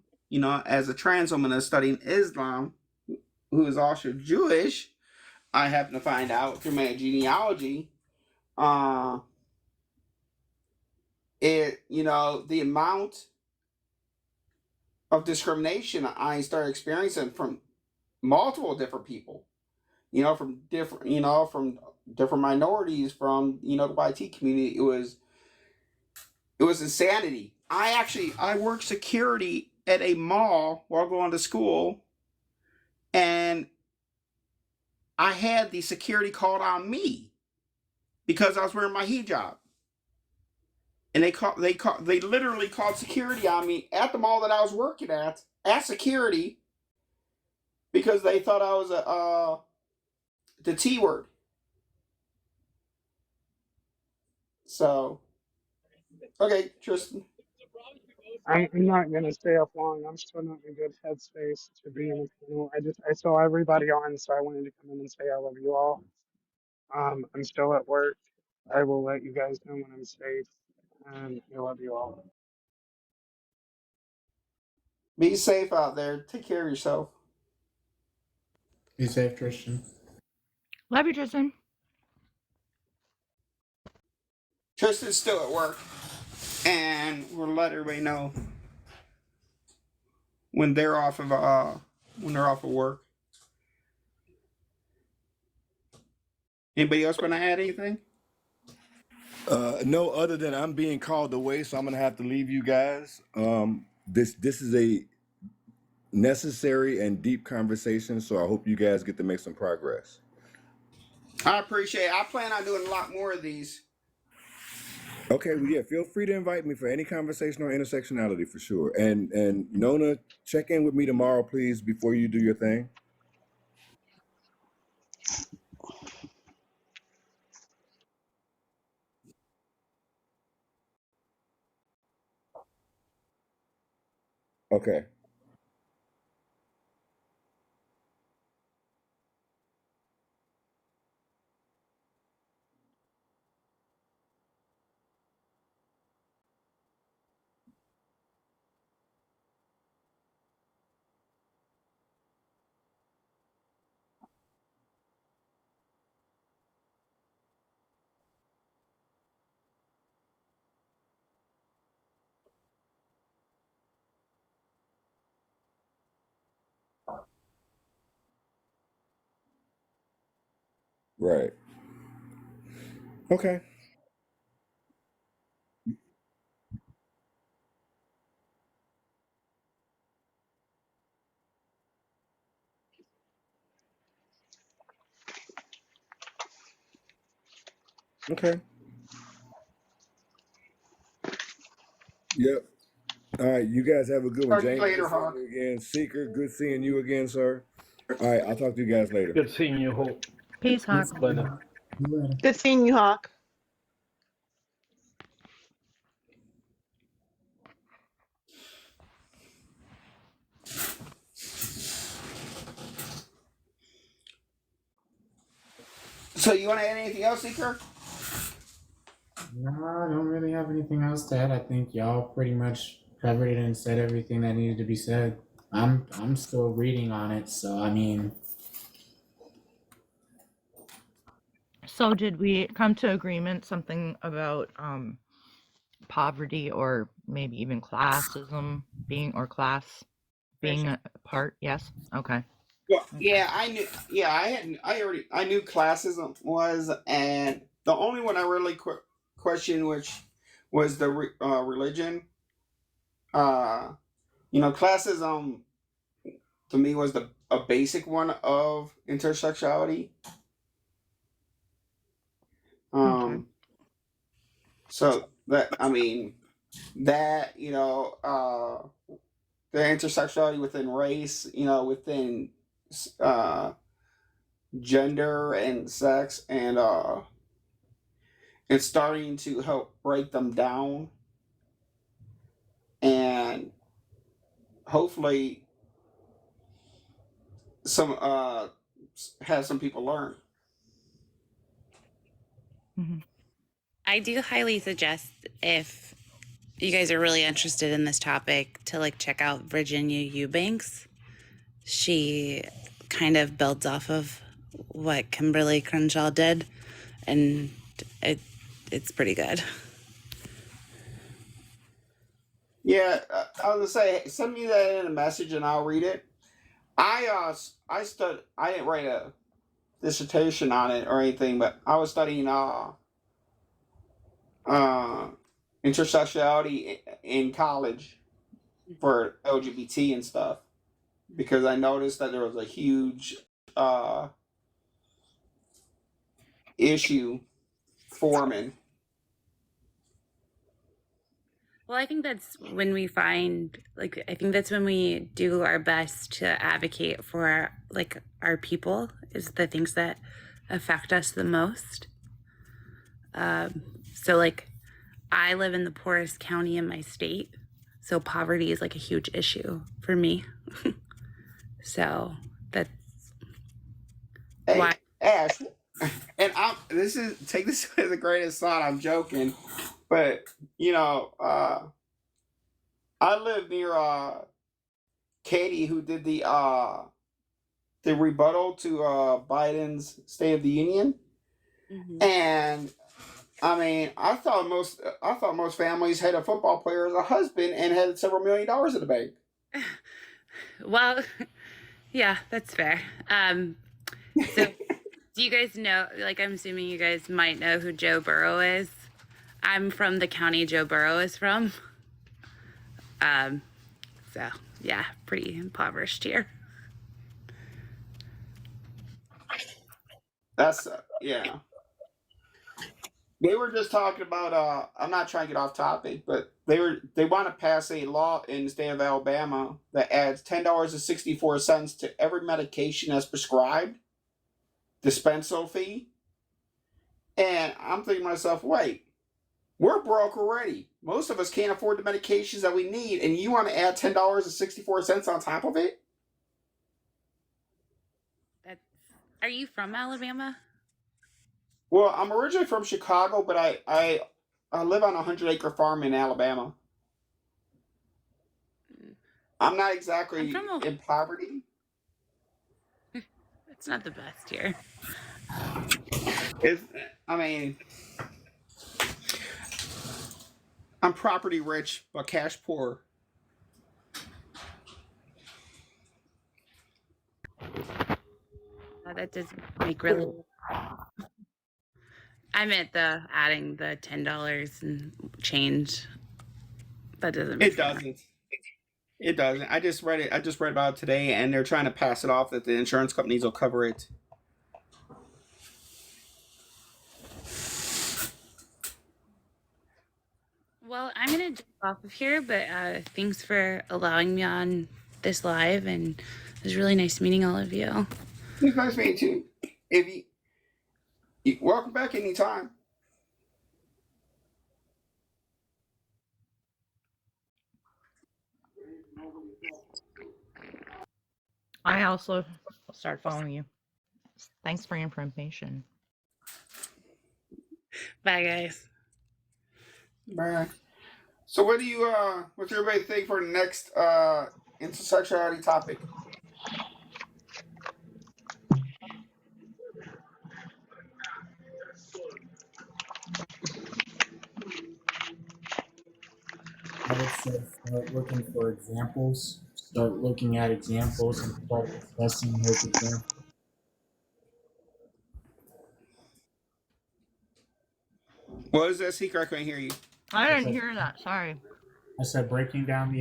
as a trans woman that's studying Islam, who is also Jewish, I happen to find out through my genealogy, uh, the amount of discrimination I started experiencing from multiple different people, from different minorities, from the YT community. It was insanity. I worked security at a mall while going to school, and I had the security called on me because I was wearing my hijab. And they literally called security on me at the mall that I was working at security, because they thought I was the T word. So, okay, Tristan.
I'm not gonna stay up long. I'm still not in a good headspace to be in the panel. I saw everybody on, so I wanted to come in and say I love you all. I'm still at work. I will let you guys know when I'm safe, and I love you all.
Be safe out there. Take care of yourself.
Be safe, Christian.
Love you, Tristan.
Tristan's still at work, and we'll let everybody know when they're off of work. Anybody else want to add anything?
No, other than I'm being called away, so I'm gonna have to leave you guys. This is a necessary and deep conversation, so I hope you guys get to make some progress.
I appreciate it. I plan on doing a lot more of these.
Okay, well, yeah, feel free to invite me for any conversation on intersectionality for sure. And Nona, check in with me tomorrow, please, before you do your thing. Okay. Right. Okay. Okay. Yep. All right. You guys have a good one.
Talk to you
James, good
later,
seeing
Hawk.
you again. Seeker, good seeing you again, sir. All right. I'll talk to you guys later.
Good seeing you, Hawk.
Peace, Hawk.
Peace.
Later.
See you later.
Good seeing you, Hawk.
So you want to add anything else, Seeker?
No, I don't really have anything else to add. I think y'all pretty much covered it and said everything that needed to be said. I'm still reading on it, so I mean,
So did we come to agreement something about poverty or maybe even classism being or class being a part? Yes. Okay.
Well,
Okay.
yeah, I knew. Yeah, I knew classism was, and the only one I really questioned, which was the religion. Uh, classism to me was the a basic one of intersectionality.
Okay.
Um, so that I mean that the intersectionality within race, within uh gender and sex, and it's starting to help break them down and hopefully some have some people learn.
Hmm.
I do highly suggest, if you guys are really interested in this topic, to like check out Virginia Eubanks. She kind of builds off of what Kimberly Crenshaw did, and it it's pretty good.
Yeah, I was gonna say, send me that in a message and I'll read it. I stud I didn't write a dissertation on it or anything, but I was studying uh intersectionality in college for LGBT and stuff, because I noticed that there was a huge uh issue forming.
Well, I think that's when we find, like, I think that's when we do our best to advocate for like our people, is the things that affect us the most. So like, I live in the poorest county in my state, so poverty is like a huge issue for me. So that's why.
Hey, Ash, and I'm this is take this with the greatest thought. I'm joking, but I live near Katie, who did the rebuttal to Biden's State of the Union,
Mhm.
and I mean, I thought most families had a football player as a husband and had several $1 million in the bank.
Well, yeah, that's fair. So do you guys know, like, I'm assuming you guys might know who Joe Burrow is. I'm from the county Joe Burrow is from. Um, so yeah, pretty impoverished here.
That's yeah. They were just talking about. I'm not trying to get off topic, but they want to pass a law in the state of Alabama that adds $10.64 to every medication as prescribed, dispensal fee. And I'm thinking to myself, wait, we're broke already. Most of us can't afford the medications that we need, and you want to add $10.64 on top of it?
That's, are you from Alabama?
Well, I'm originally from Chicago, but I live on a 100-acre farm in Alabama. I'm not
I'm from
exactly
a.
in poverty.
It's not the best here.
It's, I mean, I'm property rich but cash poor.
That does make really. I meant the adding the $10 and change. That doesn't make
It
sense.
doesn't. It doesn't. I just read it. I just read about it today, and they're trying to pass it off that the insurance companies will cover it.
Well, I'm gonna jump off of here, but thanks for allowing me on this live, and it was really nice meeting all of you.
It's nice meeting you. If you welcome back anytime.
I also start following you. Thanks for your information.
Bye, guys.
Bye. So what do you what's everybody think for the next intersectionality topic.
I would say start looking for examples, start looking at examples, and start discussing those examples.
What is that secret? I couldn't hear you.
I
I
didn't
said,
hear that. Sorry.
I said breaking down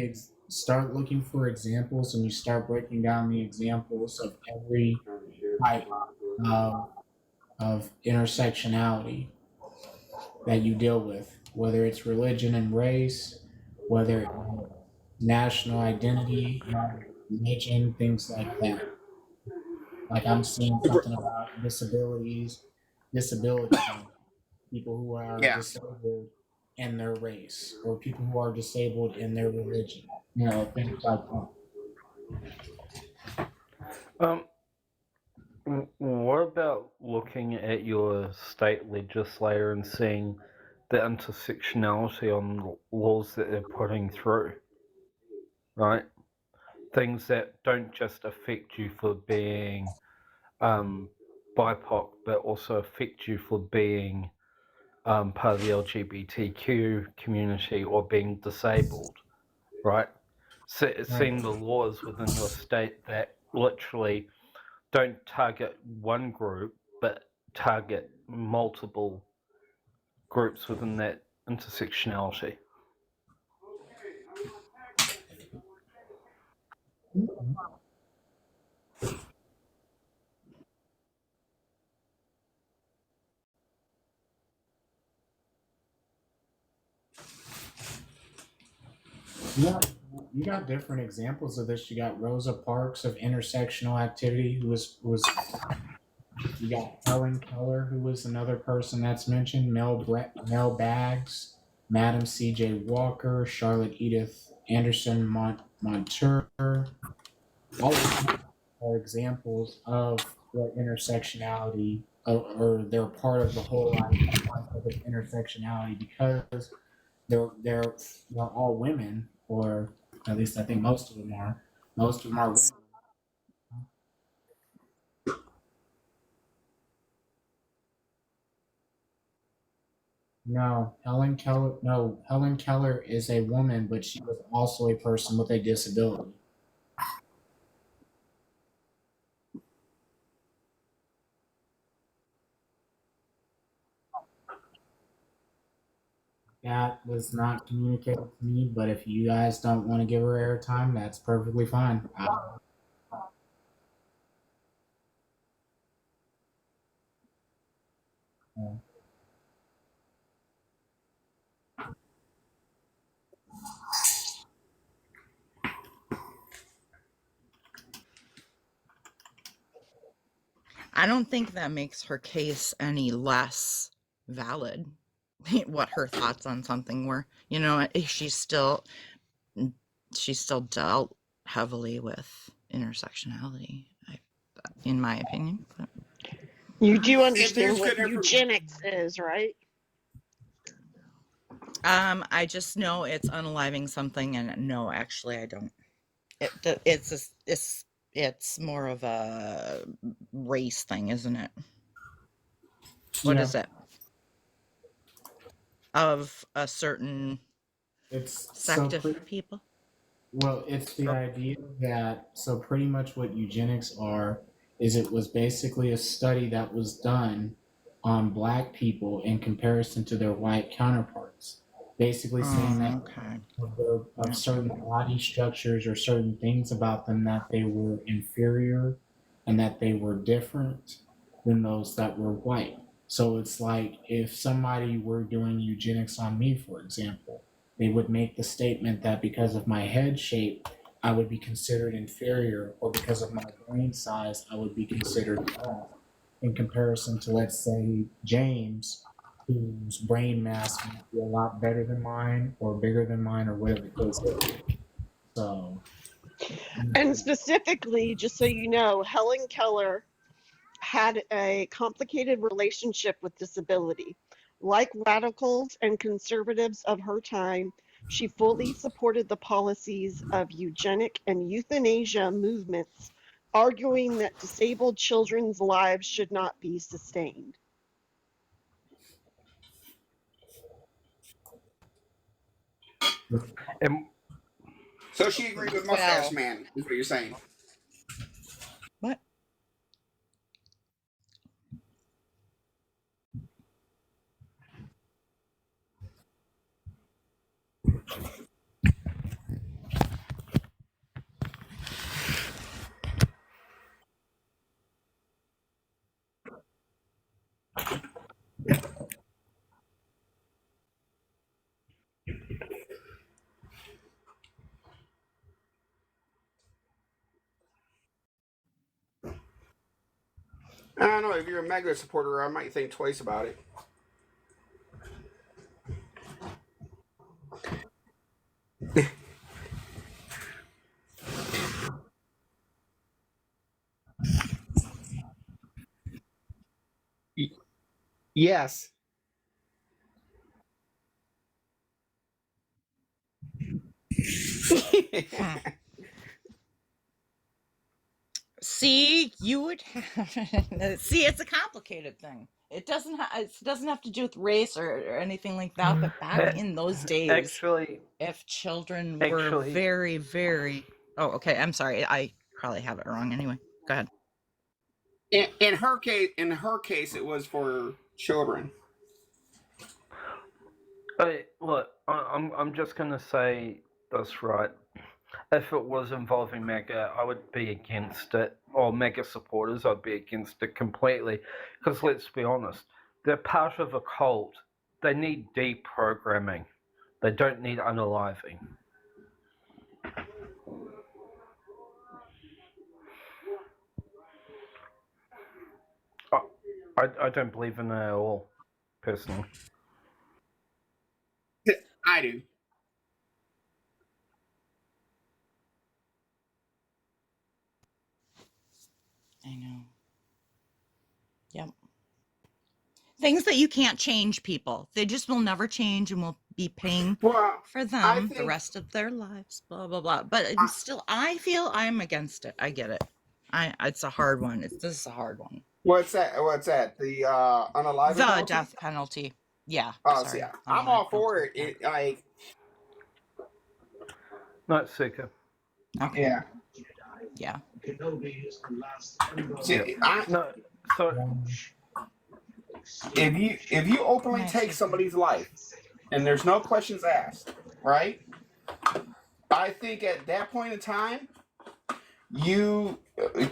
start looking for examples, and you start breaking down the examples of every type of, of intersectionality that you deal with, whether it's religion and race, whether it's national identity and religion, things like that. Like I'm seeing something about disabilities on people who are
Yeah.
disabled in their race, or people who are disabled in their religion. Things like that.
Um, what about looking at your state legislator and seeing the intersectionality on laws that they're putting through, right? Things that don't just affect you for being BIPOC, but also affect you for being part of the LGBTQ community or being disabled, right? Seeing the laws within your state that literally don't target one group, but target multiple groups within that intersectionality.
You got different examples of this. You got Rosa Parks of intersectional activity, who was you got Helen Keller, who was another person that's mentioned. Mel Baggs, Madam C.J. Walker, Charlotte Edith Anderson Montour. All of these are examples of what intersectionality, or they're part of the whole concept of intersectionality, because they're all women, or at least I think most of them are. Most of them are women. No, Helen Keller. No, Helen Keller is a woman, but she was also a person with a disability. That was not communicated to me, but if you guys don't want to give her airtime, that's perfectly fine.
I don't think that makes her case any less valid. What her thoughts on something were, she's still dealt heavily with intersectionality, in my opinion. But
You do
If there's
understand what
good information,
eugenics is, right?
I just know it's unaliving something, and no, actually, I don't. It's more of a race thing, isn't it? What
Yeah,
is it? Of a certain
it's
sect of people?
well, it's the idea that, so pretty much what eugenics are is, it was basically a study that was done on black people in comparison to their white counterparts. Basically saying that
Okay.
of certain body structures or certain things about them, that they were inferior and that they were different than those that were white. So it's like if somebody were doing eugenics on me, for example, they would make the statement that because of my head shape, I would be considered inferior, or because of my brain size, I would be considered less, in comparison to, let's say, James, whose brain mass might be a lot better than mine, or bigger than mine, or whatever the case is. So,
And specifically, just so you know, Helen Keller had a complicated relationship with disability. Like radicals and conservatives of her time, She fully supported the policies of eugenic and euthanasia movements, arguing that disabled children's lives should not be sustained.
And
So she agreed with Mustache
Well,
Man, is what you're saying.
what?
I don't know. If you're a mega supporter, I might think twice about it. Yes.
Hmm. See, you would have, see, it's a complicated thing. It doesn't have to do with race or anything like that, but back in those days,
actually,
if children were
actually,
very, very, oh, okay, I'm sorry. I probably have it wrong anyway. Go ahead.
In her case, it was for children.
look, I'm just gonna say this, right? If it was involving MAGA, I would be against it, or MAGA supporters, I'd be against it completely. Because let's be honest, they're part of a cult. They need deprogramming. They don't need unaliving. I don't believe in it at all, personally.
I do.
I know. Yep. Things that you can't change, people. They just will never change and will be paying
Well,
for
I
them the
think
rest of their lives, blah, blah, blah. But still, I feel I'm against it. I get it. It's a hard one. This is a hard one.
What's that? What's that? The unaliving
The
penalty?
death penalty. Yeah.
Oh,
Sorry.
yeah. I'm all for it.
Yeah.
It like
Not Seeker.
Okay.
yeah.
Yeah.
See,
No, so
if you openly
Nice.
take somebody's life and there's no questions asked, right? I think at that point in time, you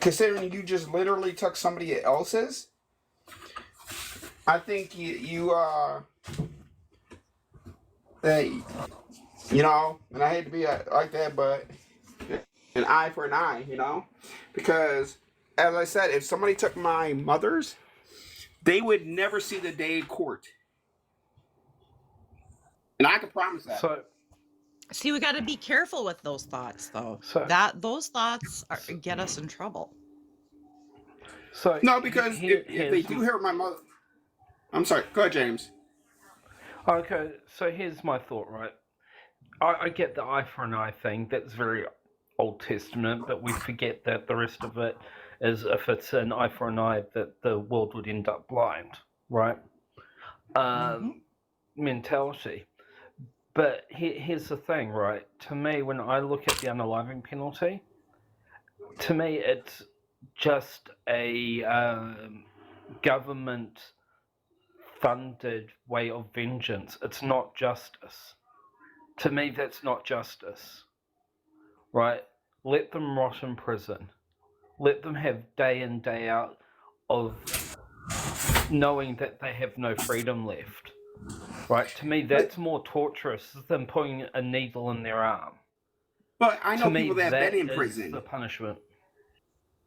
considering you just literally took somebody else's, I think you you know, and I hate to be like that, but an eye for an eye, you know, because as I said, if somebody took my mother's, they would never see the day in court, and I can promise that.
so
See, we got to be careful with those thoughts, though.
So-
Those thoughts get us in trouble.
so
No, because if they do hurt my mother, I'm sorry. Go ahead, James.
Okay, so here's my thought, right? I get the eye for an eye thing. That's very Old Testament, but we forget that the rest of it is if it's an eye for an eye, that the world would end up blind, right? Mentality. But here's the thing, right? To me, when I look at the unaliving penalty, to me it's just a government-funded way of vengeance. It's not justice. To me, that's not justice, right? Let them rot in prison. Let them have day in, day out of knowing that they have no freedom left, right? To me, that's more torturous than putting a needle in their arm.
But I know
To me,
people that have been in
is
prison.
the punishment.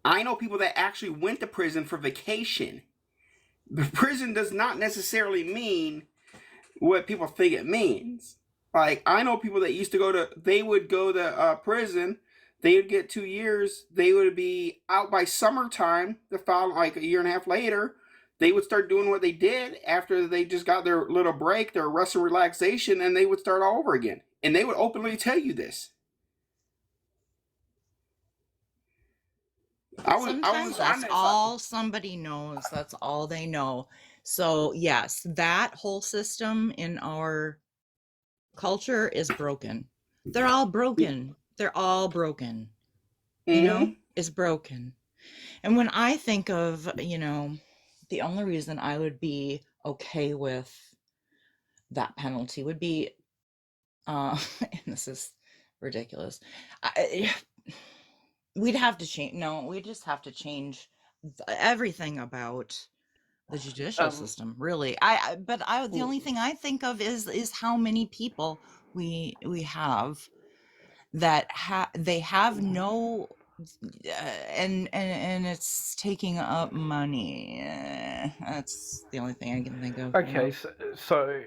I know people that actually went to prison for vacation. The prison does not necessarily mean what people think it means. Like, I know people that used to they would go to prison, they would get 2 years, they would be out by summertime, the following, like a year and a half later, they would start doing what they did after they just got their little break, their rest and relaxation, and they would start all over again. and they would openly tell you this. I
Sometimes
was on
that's
that side.
all somebody knows. That's all they know. So, yes, that whole system in our culture is broken. They're all broken. They're all broken. You know, it's broken. And when I think of, the only reason I would be okay with that penalty would be, and this is ridiculous. We'd have to change. No, we just have to change everything about the judicial system. Really, the only thing I think of is how many people we have that they have no, and it's taking up money. That's the only thing I can think of.
Okay, so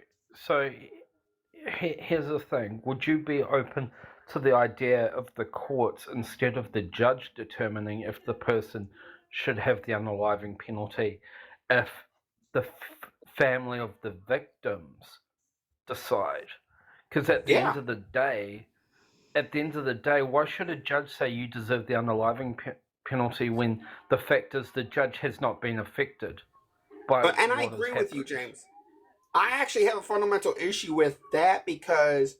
here's the thing. Would you be open to the idea of the courts, instead of the judge determining if the person should have the unaliving penalty, if the family of the victims decide? Because at the end
Yeah.
of the day, why should a judge say you deserve the unaliving penalty when the fact is the judge has not been affected by
And I
what has
agree with you,
happened?
James. I actually have a fundamental issue with that because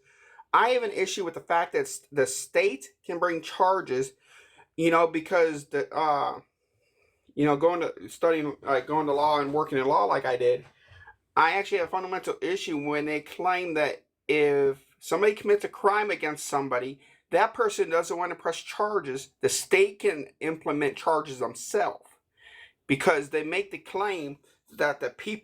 I have an issue with the fact that the state can bring charges, because going to studying, like going to law and working in law like I did, I actually have a fundamental issue when they claim that if somebody commits a crime against somebody, that person doesn't want to press charges, the state can implement charges themselves because they make the claim that the people